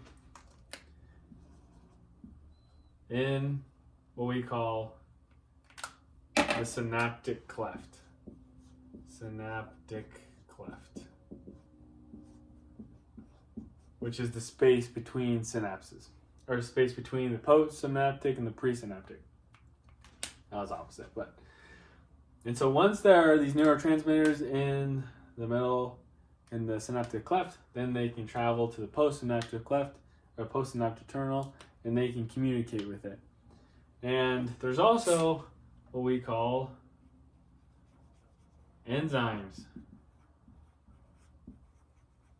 [SPEAKER 1] in what we call the synaptic cleft. Synaptic cleft, which is the space between synapses, or space between the postsynaptic and the presynaptic. That was opposite, but. And so once there are these neurotransmitters in the middle, in the synaptic cleft, then they can travel to the postsynaptic cleft, or postsynaptic terminal, and they can communicate with it. And there's also what we call enzymes.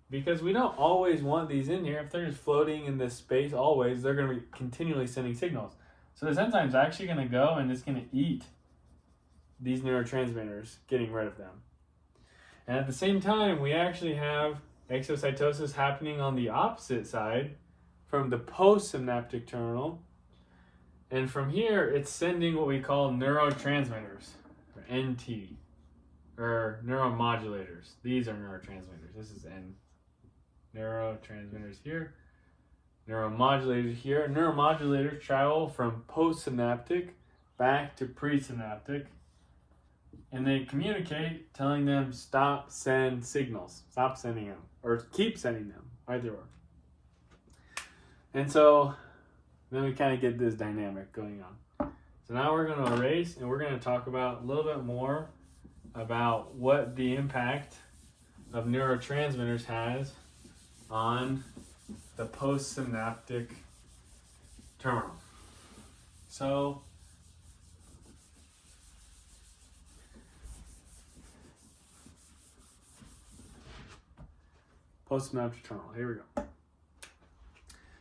[SPEAKER 1] Because we don't always want these in here. If they're just floating in this space always, they're going to be continually sending signals. So this enzyme is actually going to go and it's going to eat these neurotransmitters, getting rid of them. And at the same time, we actually have exocytosis happening on the opposite side from the postsynaptic terminal. And from here, it's sending what we call neurotransmitters, or NT, or neuromodulators. These are neurotransmitters. This is N. Neurotransmitters here, neuromodulators here. Neuromodulators travel from postsynaptic back to presynaptic, and they communicate, telling them stop, send signals, stop sending them, or keep sending them, either or. And so then we kind of get this dynamic going on. So now we're going to erase, and we're going to talk about a little bit more about what the impact of neurotransmitters has on the postsynaptic terminal. So postsynaptic terminal, here we go.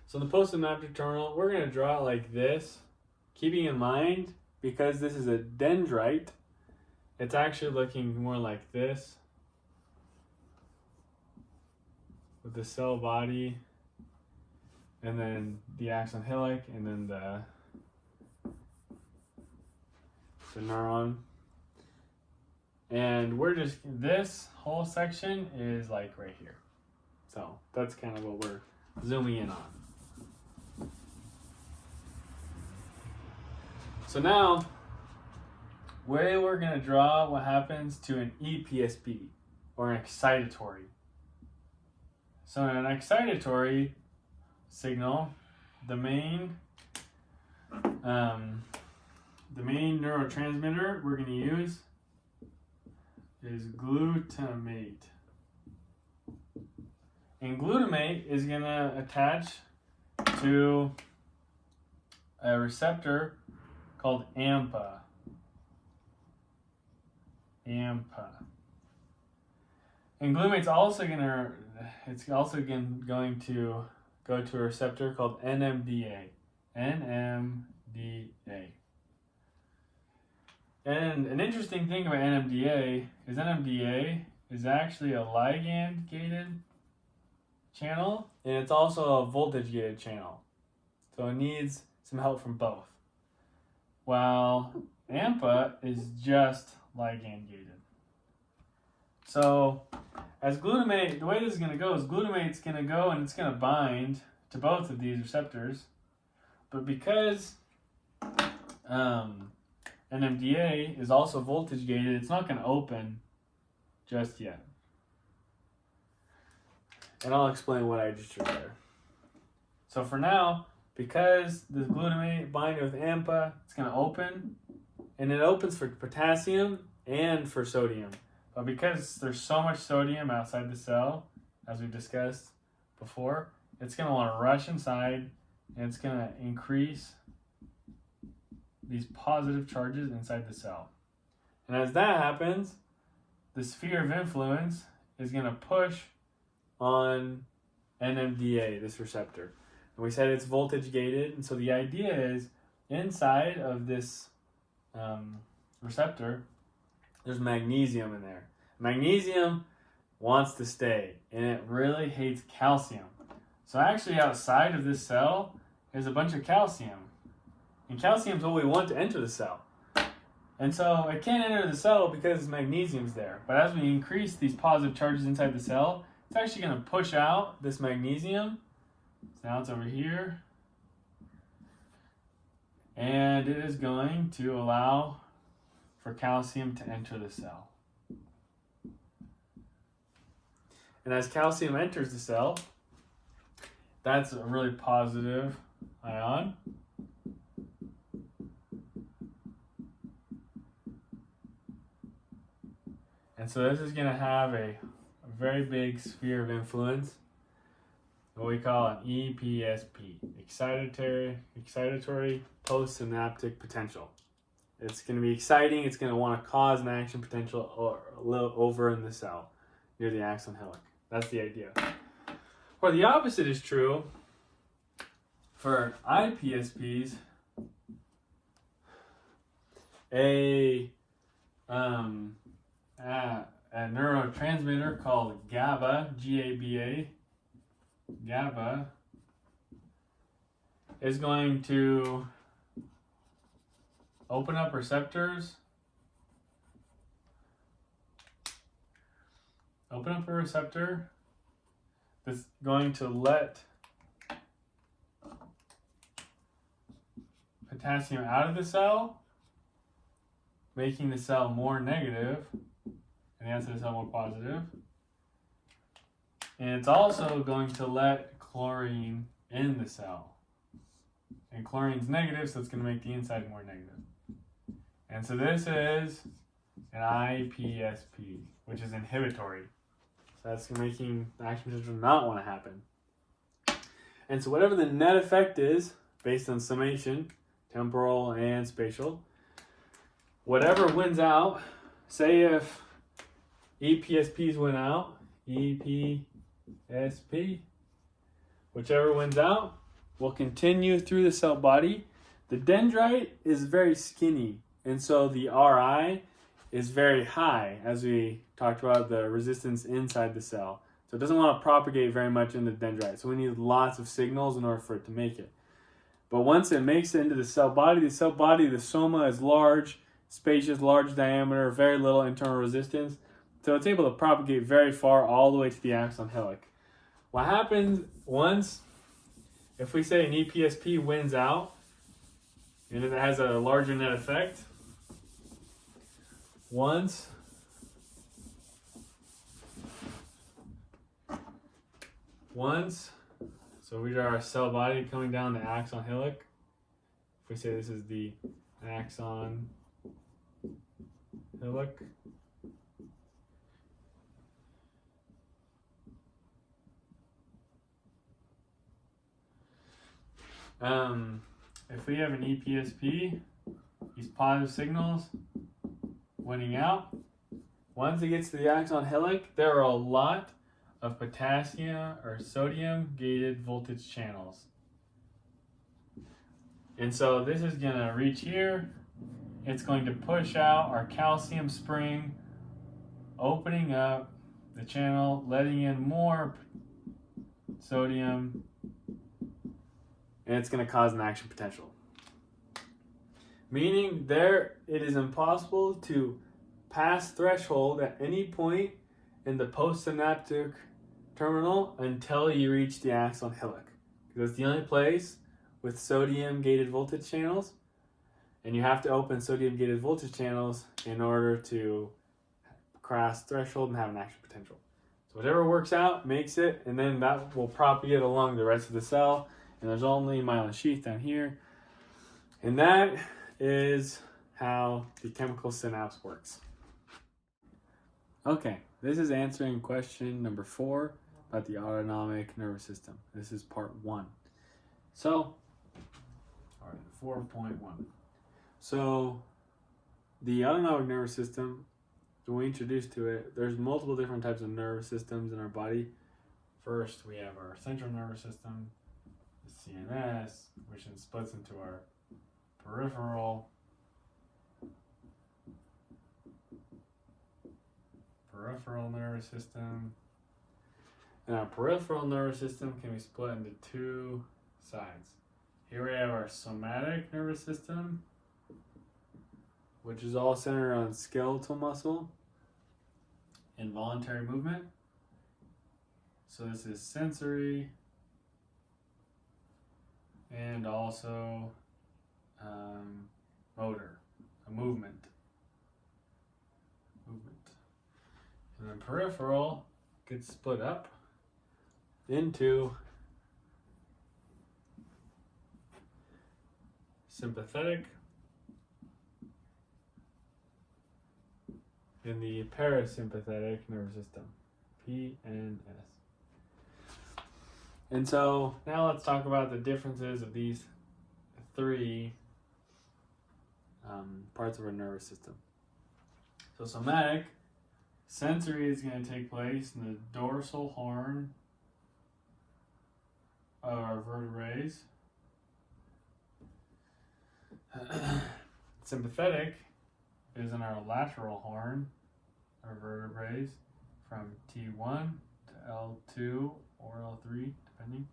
[SPEAKER 1] So the postsynaptic terminal, we're going to draw it like this, keeping in mind, because this is a dendrite, it's actually looking more like this, with the cell body, and then the axon hillock, and then the neuron. And we're just, this whole section is like right here. So that's kind of what we're zooming in on. So now, we're going to draw what happens to an EPSP, or an excitatory. So in an excitatory signal, the main neurotransmitter we're going to use is glutamate. And glutamate is going to attach to a receptor called AMPA. AMPA. And glutamate's also going to go to a receptor called NMDA. NMDA. And an interesting thing about NMDA is actually a ligand-gated channel, and it's also a voltage-gated channel. So it needs some help from both. While AMPA is just ligand-gated. So as glutamate, the way this is going to go is glutamate's going to go and it's going to bind to both of these receptors. But because NMDA is also voltage gated, it's not going to open just yet. And I'll explain what I just drew there. So for now, because the glutamate binding with AMPA, it's going to open. And it opens for potassium and for sodium. But because there's so much sodium outside the cell, as we discussed before, it's going to want to rush inside, and it's going to increase these positive charges inside the cell. And as that happens, the sphere of influence is going to push on NMDA, this receptor. And we said it's voltage gated, and so the idea is inside of this receptor, there's magnesium in there. Magnesium wants to stay, and it really hates calcium. So actually outside of this cell is a bunch of calcium. And calcium is what we want to enter the cell. And so it can't enter the cell because magnesium's there. But as we increase these positive charges inside the cell, it's actually going to push out this magnesium. So now it's over here. And it is going to allow for calcium to enter the cell. And as calcium enters the cell, that's a really positive ion. And so this is going to have a very big sphere of influence, what we call an EPSP, excitatory postsynaptic potential. It's going to be exciting. It's going to want to cause an action potential or a little over in the cell near the axon hillock. That's the idea. Or the opposite is true for IPSPs. A neurotransmitter called GABA, G-A-B-A, GABA, is going to open up receptors, open up a receptor that's going to let potassium out of the cell, making the cell more negative and the outside of the cell more positive. And it's also going to let chlorine in the cell. And chlorine's negative, so it's going to make the inside more negative. And so this is an IPSP, which is inhibitory. So that's making the action potential not want to happen. And so whatever the net effect is, based on summation, temporal and spatial, whatever wins out, say if EPSPs win out, EPSP, whichever wins out, will continue through the cell body. The dendrite is very skinny, and so the RI is very high, as we talked about the resistance inside the cell. So it doesn't want to propagate very much in the dendrite. So we need lots of signals in order for it to make it. But once it makes it into the cell body, the soma is large, spacious, large diameter, very little internal resistance. So it's able to propagate very far all the way to the axon hillock. What happens once, if we say an EPSP wins out, and it has a larger net effect, so we are our cell body coming down the axon hillock. If we say this is the axon hillock, if we have an EPSP, these positive signals winning out, once it gets to the axon hillock, there are a lot of potassium or sodium gated voltage channels. And so this is going to reach here. It's going to push out our calcium spring, opening up the channel, letting in more sodium, and it's going to cause an action potential. Meaning it is impossible to pass threshold at any point in the postsynaptic terminal until you reach the axon hillock. Because it's the only place with sodium gated voltage channels, and you have to open sodium gated voltage channels in order to cross threshold and have an action potential. So whatever works out makes it, and then that will propagate along the rest of the cell. And there's only myelin sheath down here. And that is how the chemical synapse works. Okay, this is answering question number 4 about the autonomic nervous system. This is part 1. So, all right, 4.1. So, the autonomic nervous system, when we introduce to it, there's multiple different types of nervous systems in our body. First, we have our central nervous system, the CNS, which then splits into our peripheral nervous system. And our peripheral nervous system can be split into 2 sides. Here we have our somatic nervous system, which is all centered on skeletal muscle and voluntary movement. So this is sensory and also motor, a movement. And then peripheral gets split up into sympathetic and the parasympathetic nervous system, PNS. And so now let's talk about the differences of these three parts of our nervous system. So somatic, sensory is going to take place in the dorsal horn of our vertebrae. Sympathetic is in our lateral horn, our vertebrae, from T1 to L2 or L3, depending.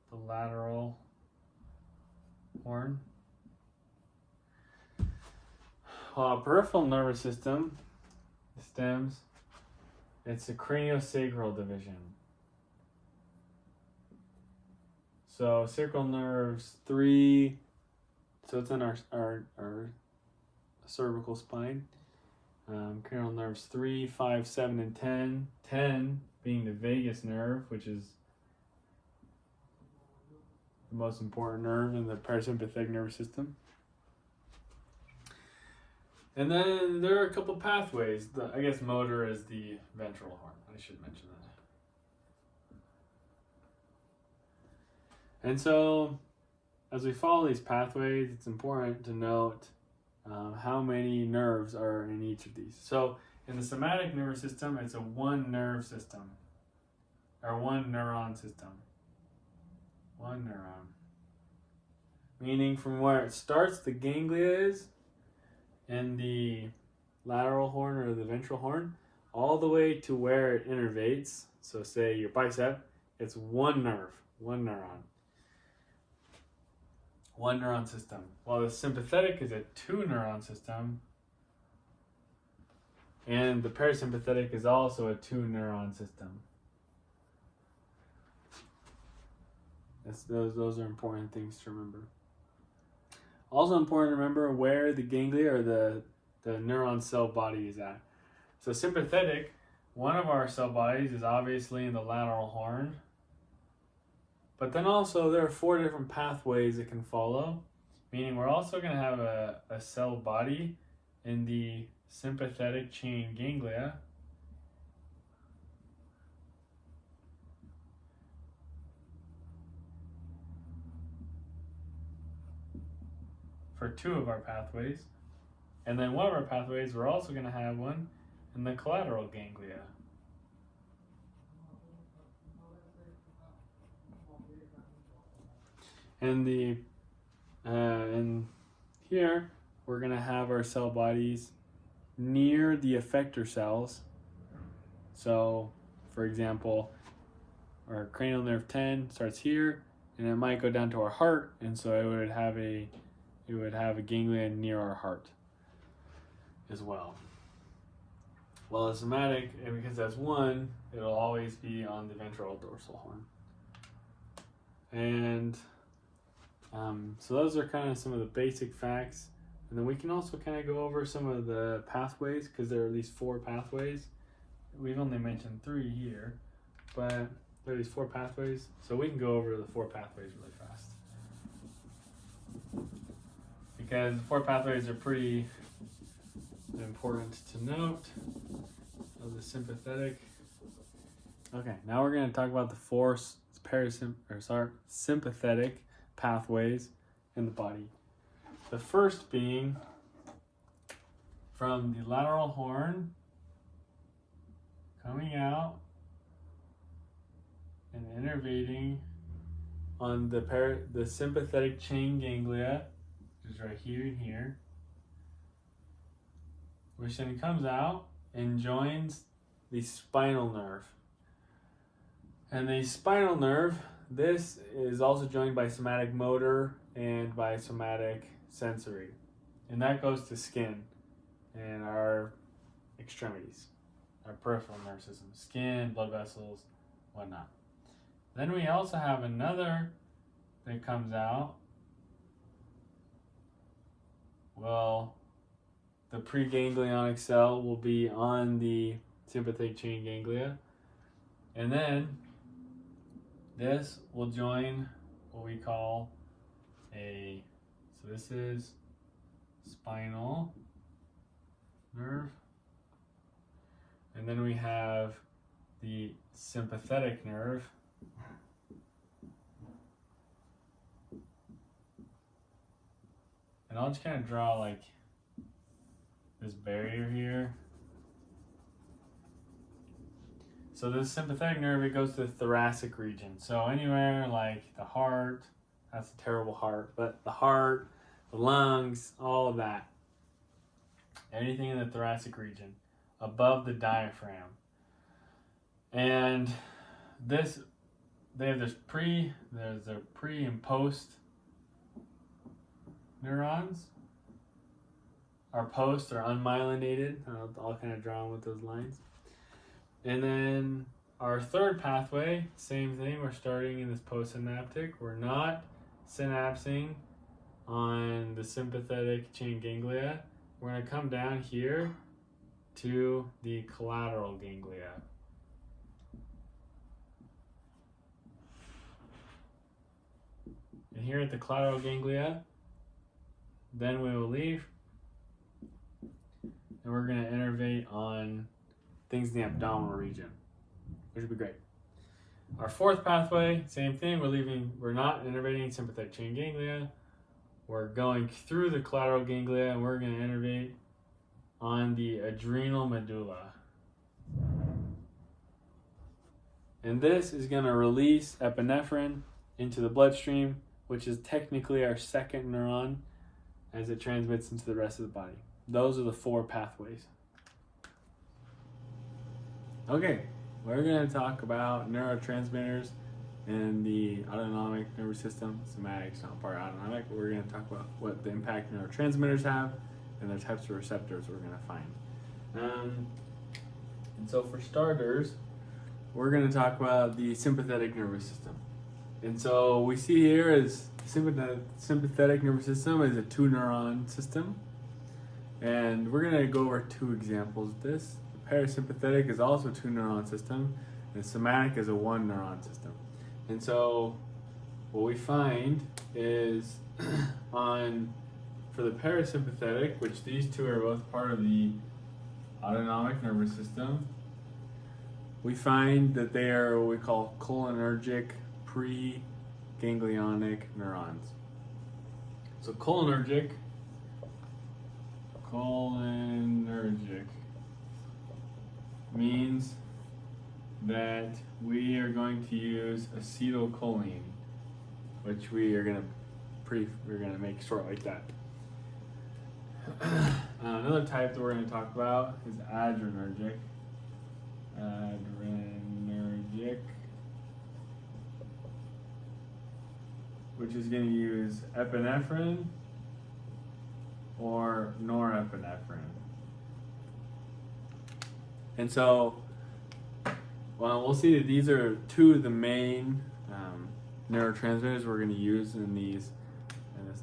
[SPEAKER 1] The lateral horn. Peripheral nervous system stems, it's the craniosacral division. So sacral nerves 3, so it's in our cervical spine. Cranial nerves 3, 5, 7, and 10. 10 being the vagus nerve, which is the most important nerve in the parasympathetic nervous system. And then there are a couple pathways. I guess motor is the ventral horn. I should mention that. And so, as we follow these pathways, it's important to note how many nerves are in each of these. So, in the somatic nervous system, it's a one nerve system, or one neuron system. One neuron. Meaning from where it starts, the ganglia is, in the lateral horn or the ventral horn, all the way to where it innervates. So say your bicep, it's one nerve, one neuron. One neuron system. While the sympathetic is a two neuron system, and the parasympathetic is also a two neuron system. Those are important things to remember. Also important to remember where the ganglia or the neuron cell body is at. So sympathetic, one of our cell bodies is obviously in the lateral horn. But then also there are 4 different pathways it can follow. Meaning we're also going to have a cell body in the sympathetic chain ganglia. For 2 of our pathways. And then one of our pathways, we're also going to have one in the collateral ganglia. And here, we're going to have our cell bodies near the effector cells. So, for example, our cranial nerve 10 starts here, and it might go down to our heart, and so it would have a ganglion near our heart as well. Well, the somatic, and because that's one, it'll always be on the ventral dorsal horn. And so those are kind of some of the basic facts. And then we can also kind of go over some of the pathways, because there are at least 4 pathways. We've only mentioned 3 here, but there are these 4 pathways. So we can go over the 4 pathways really fast. Because 4 pathways are pretty important to note of the sympathetic. Okay, now we're going to talk about the 4 sympathetic pathways in the body. The first being from the lateral horn, coming out and innervating on the sympathetic chain ganglia, which is right here and here, which then comes out and joins the spinal nerve. And the spinal nerve, this is also joined by somatic motor and by somatic sensory. And that goes to skin and our extremities, our peripheral nerve system, skin, blood vessels, whatnot. Then we also have another that comes out, well, the preganglionic cell will be on the sympathetic chain ganglia, and then this will join what we call so this is spinal nerve, and then we have the sympathetic nerve, and I'll just kind of draw like this barrier here. So this sympathetic nerve, it goes to the thoracic region. So anywhere like the heart, that's a terrible heart, but the heart, the lungs, all of that. Anything in the thoracic region, above the diaphragm. And this, there's their pre and post neurons. Our post are unmyelinated. I'll kind of draw them with those lines. And then our third pathway, same thing. We're starting in this postsynaptic. We're not synapsing on the sympathetic chain ganglia. We're going to come down here to the collateral ganglia. And here at the collateral ganglia, then we will leave, and we're going to innervate on things in the abdominal region, which would be great. Our fourth pathway, same thing. We're not innervating sympathetic chain ganglia. We're going through the collateral ganglia, and we're going to innervate on the adrenal medulla. And this is going to release epinephrine into the bloodstream, which is technically our second neuron as it transmits into the rest of the body. Those are the four pathways. Okay, we're going to talk about neurotransmitters and the autonomic nervous system. Somatic's not part of autonomic, but we're going to talk about what the impact neurotransmitters have and the types of receptors we're going to find. And so for starters, we're going to talk about the sympathetic nervous system. And so we see here is sympathetic nervous system is a 2-neuron system. And we're going to go over 2 examples of this. The parasympathetic is also a 2-neuron system, and the somatic is a 1-neuron system. And so what we find is for the parasympathetic, which these two are both part of the autonomic nervous system, we find that they are what we call cholinergic preganglionic neurons. So cholinergic means that we are going to use acetylcholine, which we're gonna make short like that. Another type that we're going to talk about is adrenergic. Which is going to use epinephrine or norepinephrine. And so, well, we'll see that these are 2 of the main neurotransmitters we're going to use in this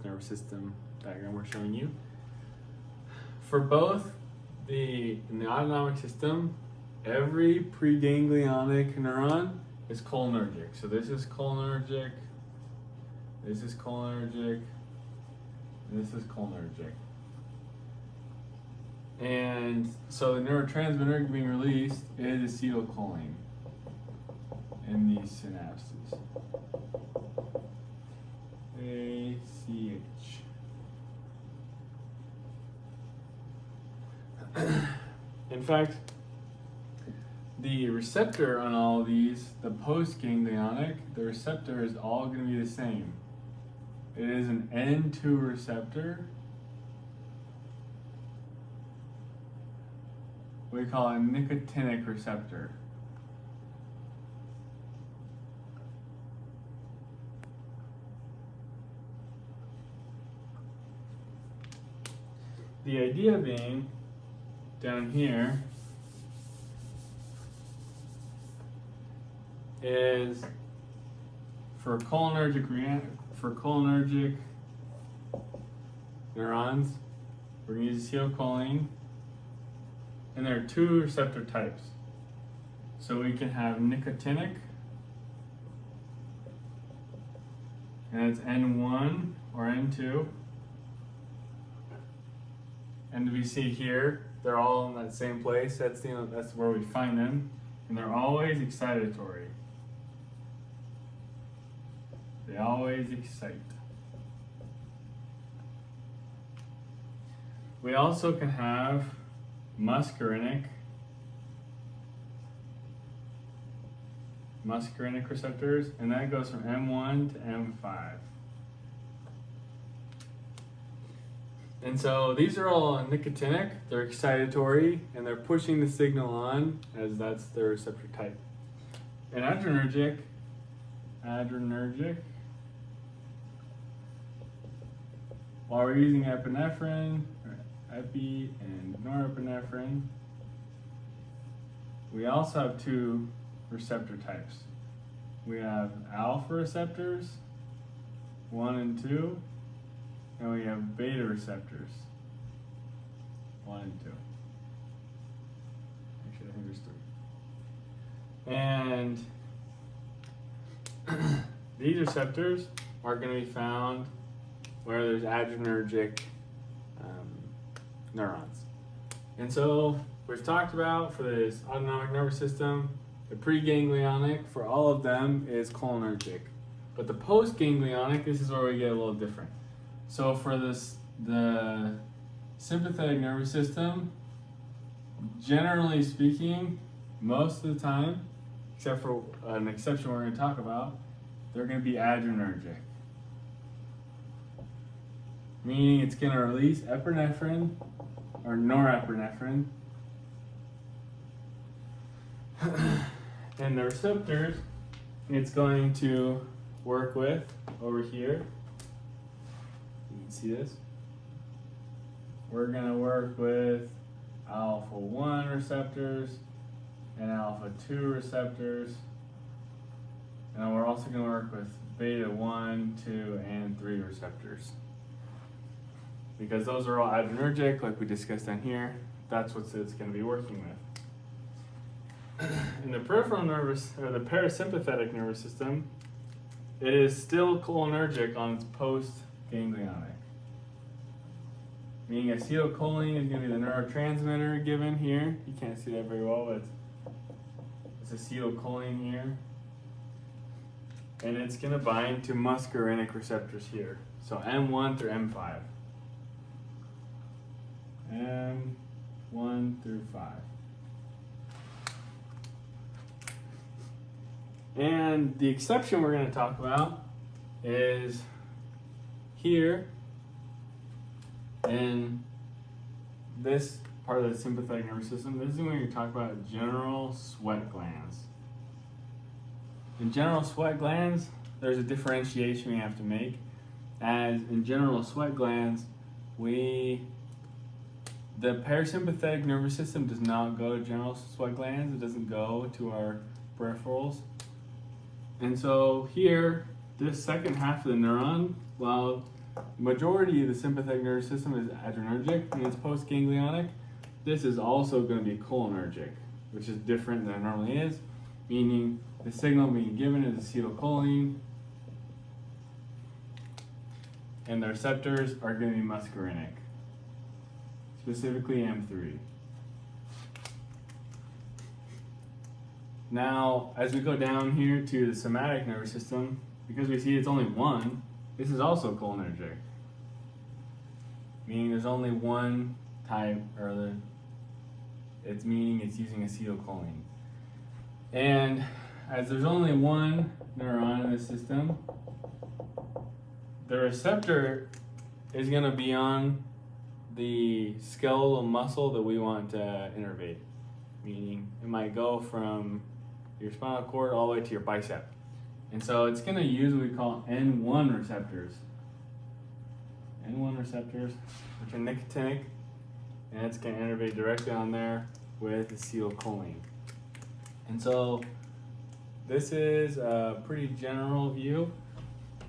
[SPEAKER 1] nervous system diagram we're showing you. For both in the autonomic system, every preganglionic neuron is cholinergic. So this is cholinergic, this is cholinergic, and this is cholinergic. And so the neurotransmitter being released is acetylcholine in these synapses. ACH. In fact, the receptor on all of these, the postganglionic, the receptor is all going to be the same. It is an N2 receptor. We call it a nicotinic receptor. The idea being, down here, is for cholinergic for cholinergic neurons, we're going to use acetylcholine. And there are two receptor types. So we can have nicotinic, and it's N1 or N2. And we see here, they're all in that same place. That's where we find them. And they're always excitatory. They always excite. We also can have muscarinic receptors, and that goes from M1 to M5. And so these are all nicotinic, they're excitatory, and they're pushing the signal on, as that's their receptor type. And adrenergic, while we're using epinephrine, or epi and norepinephrine, we also have two receptor types. We have alpha receptors, 1 and 2, and we have beta receptors, 1 and 2. Actually, I think there's 3. And these receptors are going to be found where there's adrenergic neurons. And so we've talked about for this autonomic nervous system, the preganglionic for all of them is cholinergic. But the postganglionic, this is where we get a little different. So for this, the sympathetic nervous system, generally speaking, most of the time, except for an exception we're going to talk about, they're going to be adrenergic. Meaning it's going to release epinephrine or norepinephrine. And the receptors it's going to work with over here. You can see this. We're going to work with alpha 1 receptors and alpha 2 receptors. And we're also going to work with beta 1, 2, and 3 receptors. Because those are all adrenergic, like we discussed down here. That's what it's going to be working with. In the peripheral nervous, or the parasympathetic nervous system, it is still cholinergic on its post-ganglionic. Meaning acetylcholine is going to be the neurotransmitter given here. You can't see that very well, but it's acetylcholine here. And it's going to bind to muscarinic receptors here. So M1 through M5. M1 through 5. And the exception we're going to talk about is here in this part of the sympathetic nervous system. This is when you talk about general sweat glands. In general sweat glands, there's a differentiation we have to make. As in general sweat glands, the parasympathetic nervous system does not go to general sweat glands. It doesn't go to our peripherals. And so here, this second half of the neuron, while majority of the sympathetic nervous system is adrenergic and it's postganglionic, this is also going to be cholinergic, which is different than it normally is, meaning the signal being given is acetylcholine, and the receptors are going to be muscarinic, specifically M3. Now, as we go down here to the somatic nervous system, because we see it's only one, this is also cholinergic. Meaning there's only one type, or it's meaning it's using acetylcholine. And as there's only one neuron in the system, the receptor is going to be on the skeletal muscle that we want to innervate. Meaning it might go from your spinal cord all the way to your bicep. And so it's going to use what we call N1 receptors. N1 receptors, which are nicotinic, and it's going to innervate directly on there with acetylcholine. And so this is a pretty general view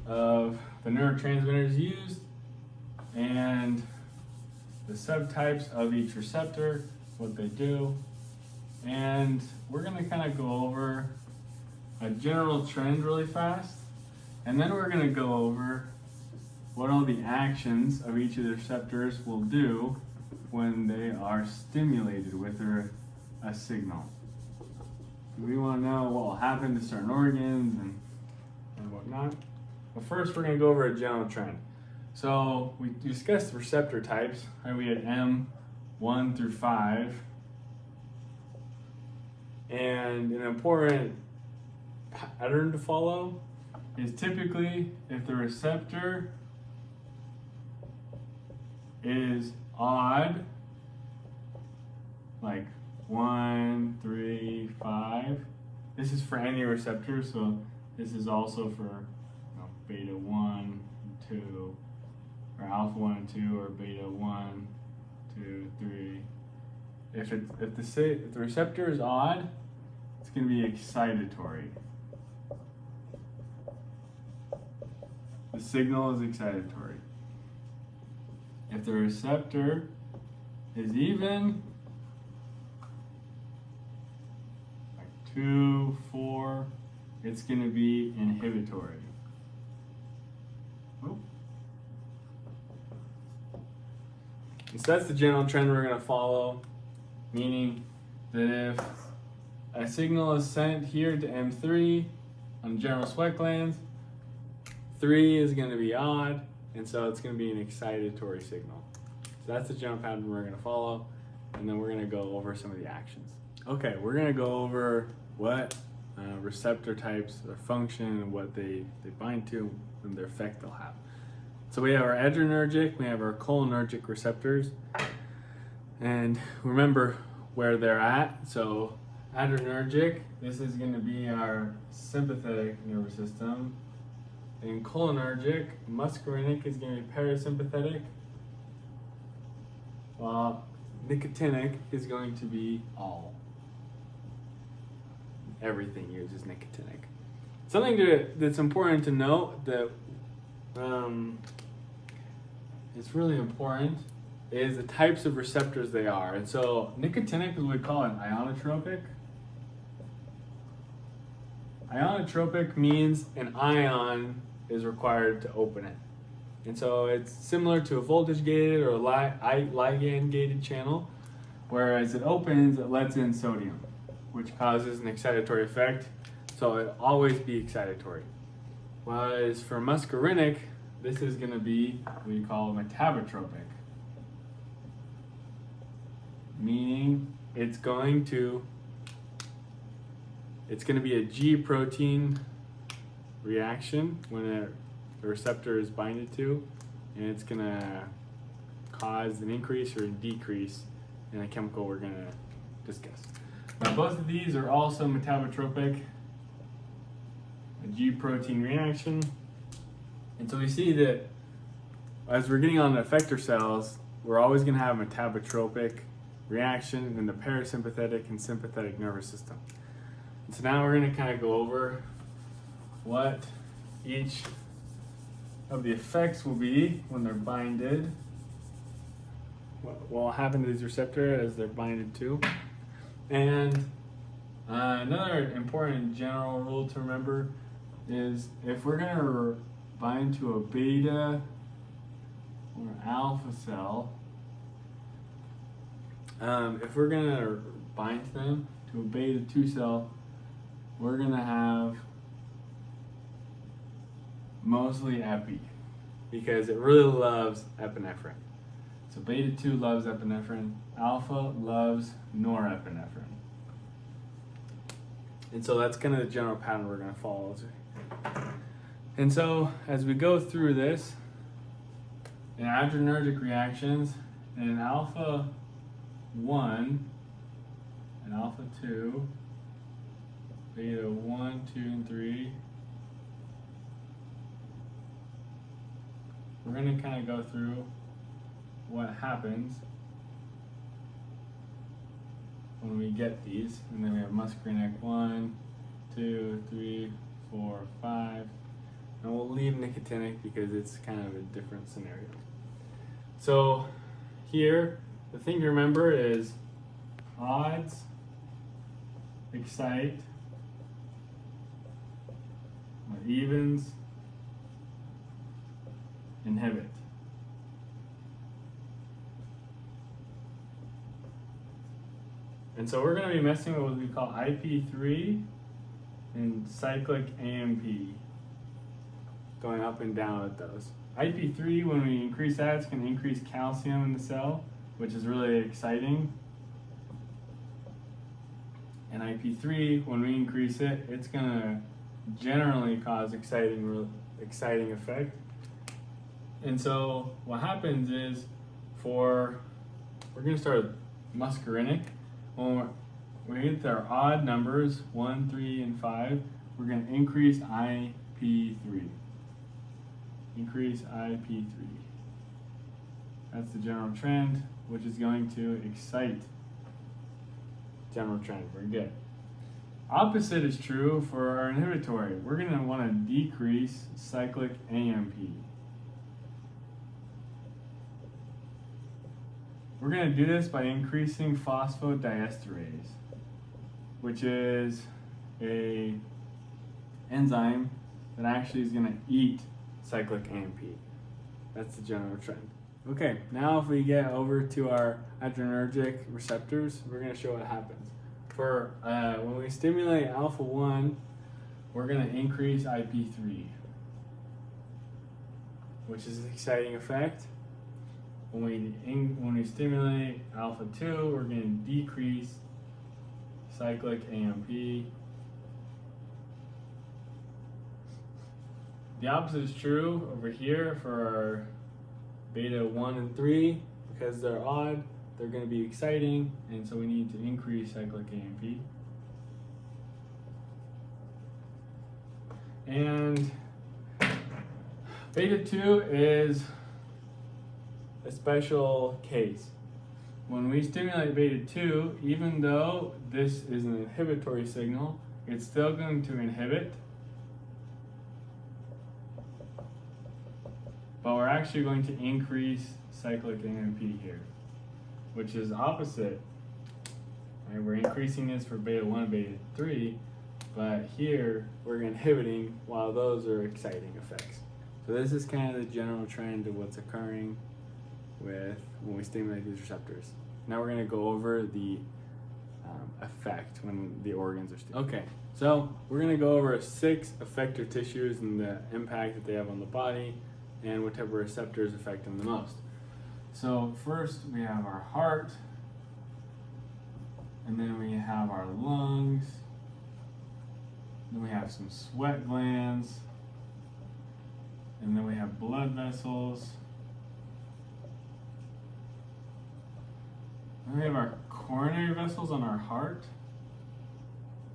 [SPEAKER 1] of the neurotransmitters used and the subtypes of each receptor, what they do. And we're gonna kind of go over a general trend really fast. And then we're gonna go over what all the actions of each of the receptors will do when they are stimulated with a signal. We want to know what will happen to certain organs and whatnot. But first, we're going to go over a general trend. So we discussed the receptor types. Right? We had M1 through 5. And an important pattern to follow is typically if the receptor is odd, like 1, 3, 5. This is for any receptor, so this is also for beta 1, 2, or alpha 1 and 2, or beta 1, 2, 3. If the receptor is odd, it's going to be excitatory. The signal is excitatory. If the receptor is even, like 2, 4, it's going to be inhibitory. So that's the general trend we're going to follow, meaning that if a signal is sent here to M3 on general sweat glands, 3 is going to be odd, and so it's going to be an excitatory signal. So that's the general pattern we're going to follow, and then we're going to go over some of the actions. Okay, we're going to go over what receptor types, their function, and what they bind to, and their effect they'll have. So we have our adrenergic, we have our cholinergic receptors, and remember where they're at. So adrenergic, this is going to be our sympathetic nervous system. And cholinergic, muscarinic is going to be parasympathetic, while nicotinic is going to be all. Everything uses nicotinic. Something that's important to note that it's really important is the types of receptors they are. And so nicotinic is what we call an ionotropic. Ionotropic means an ion is required to open it. And so it's similar to a voltage gated or a ligand gated channel, whereas it opens, it lets in sodium, which causes an excitatory effect. So it'll always be excitatory. Whereas for muscarinic, this is going to be what we call metabotropic, meaning it's going to be a G protein reaction when the receptor is binded to, and it's going to cause an increase or a decrease in a chemical we're going to discuss. Now both of these are also metabotropic, a G protein reaction. And so we see that as we're getting on the effector cells, we're always going to have a metabotropic reaction in the parasympathetic and sympathetic nervous system. And so now we're going to kind of go over what each of the effects will be when they're binded. What will happen to these receptors as they're binded to. And another important general rule to remember is if we're going to bind to a beta or alpha cell, if we're going to bind them to a beta 2 cell, we're going to have mostly epi, because it really loves epinephrine. So beta 2 loves epinephrine, alpha loves norepinephrine. And so that's kind of the general pattern we're going to follow. And so as we go through this, in adrenergic reactions, in alpha 1 and alpha 2, beta 1, 2, and 3, we're going to kind of go through what happens when we get these. And then we have muscarinic 1, 2, 3, 4, 5. And we'll leave nicotinic because it's kind of a different scenario. So here, the thing to remember is odds, excite, evens, inhibit. And so we're going to be messing with what we call IP3 and cyclic AMP, going up and down with those. IP3, when we increase that, it's going to increase calcium in the cell, which is really exciting. And IP3, when we increase it, it's going to generally cause exciting effect. And so what happens is, we're going to start with muscarinic. When we hit our odd numbers, 1, 3, and 5, we're going to increase IP3. Increase IP3. That's the general trend, which is going to excite. General trend, we're good. Opposite is true for our inhibitory. We're going to want to decrease cyclic AMP. We're going to do this by increasing phosphodiesterase, which is a enzyme that actually is going to eat cyclic AMP. That's the general trend. Okay, now if we get over to our adrenergic receptors, we're going to show what happens. For when we stimulate alpha 1, we're going to increase IP3, which is an exciting effect. When we stimulate alpha 2, we're going to decrease cyclic AMP. The opposite is true over here for our beta 1 and 3. Because they're odd, they're going to be exciting, and so we need to increase cyclic AMP. And beta 2 is a special case. When we stimulate beta 2, even though this is an inhibitory signal, it's still going to inhibit, but we're actually going to increase cyclic AMP here, which is opposite. Right? We're increasing this for beta 1 and beta 3, but here we're inhibiting while those are exciting effects. So this is kind of the general trend of what's occurring with when we stimulate these receptors. Now we're going to go over the effect when the organs are stimulated. Okay, so we're going to go over 6 effector tissues and the impact that they have on the body and what type of receptors affect them the most. So first we have our heart, and then we have our lungs, then we have some sweat glands, and then we have blood vessels. Then we have our coronary vessels on our heart.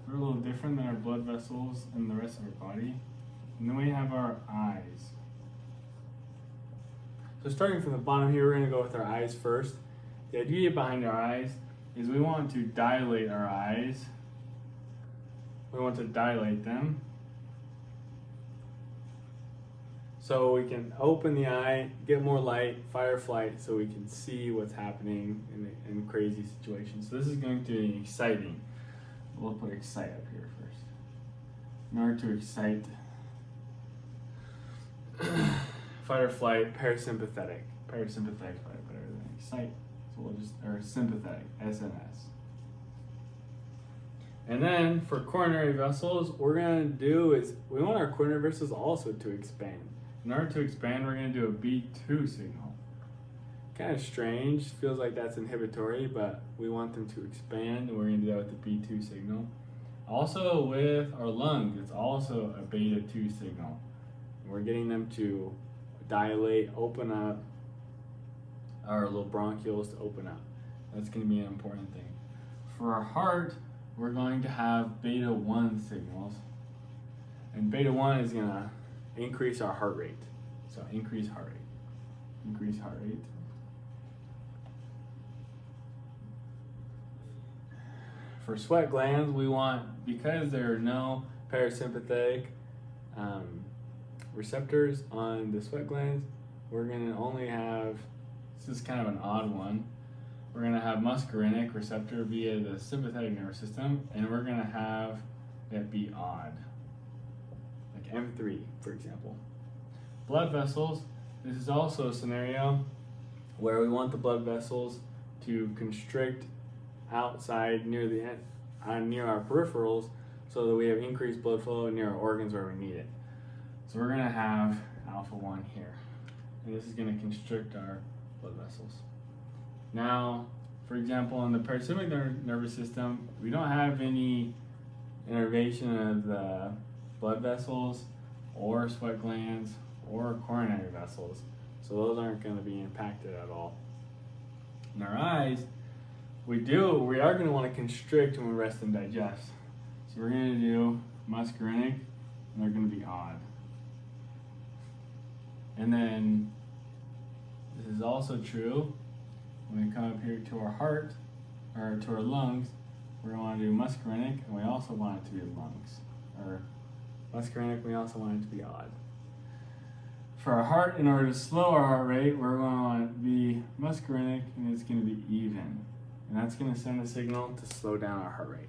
[SPEAKER 1] They're a little different than our blood vessels and the rest of our body. And then we have our eyes. So starting from the bottom here, we're going to go with our eyes first. The idea behind our eyes is we want to dilate our eyes. We want to dilate them so we can open the eye, get more light, fight or flight, so we can see what's happening in crazy situations. So this is going to be exciting. We'll put excite up here first. In order to excite, fight or flight, parasympathetic. Parasympathetic is probably better than excite. So we'll just, or sympathetic, SNS. And then for coronary vessels, what we're going to do is we want our coronary vessels also to expand. In order to expand, we're going to do a B2 signal. Kind of strange, feels like that's inhibitory, but we want them to expand, and we're going to do that with the B2 signal. Also with our lungs, it's also a beta 2 signal. We're getting them to dilate, open up, our little bronchioles to open up. That's going to be an important thing. For our heart, we're going to have beta 1 signals, and beta 1 is going to increase our heart rate. So increase heart rate. Increase heart rate. For sweat glands, we want, because there are no parasympathetic receptors on the sweat glands, we're going to only have, this is kind of an odd one, we're going to have muscarinic receptor via the sympathetic nervous system, and we're going to have it be odd, like M3, for example. Blood vessels, this is also a scenario where we want the blood vessels to constrict outside near the near our peripherals, so that we have increased blood flow near our organs where we need it. So we're going to have alpha 1 here, and this is going to constrict our blood vessels. Now, for example, in the parasympathetic nervous system, we don't have any innervation of the blood vessels or sweat glands or coronary vessels, so those aren't going to be impacted at all. In our eyes, we are going to want to constrict when we rest and digest. So we're going to do muscarinic, and they're going to be odd. And then this is also true when we come up here to our heart, or to our lungs. We're going to want to do muscarinic, and we also want it to be lungs. Or muscarinic, we also want it to be odd. For our heart, in order to slow our heart rate, we're going to want it to be muscarinic, and it's going to be even. And that's going to send a signal to slow down our heart rate.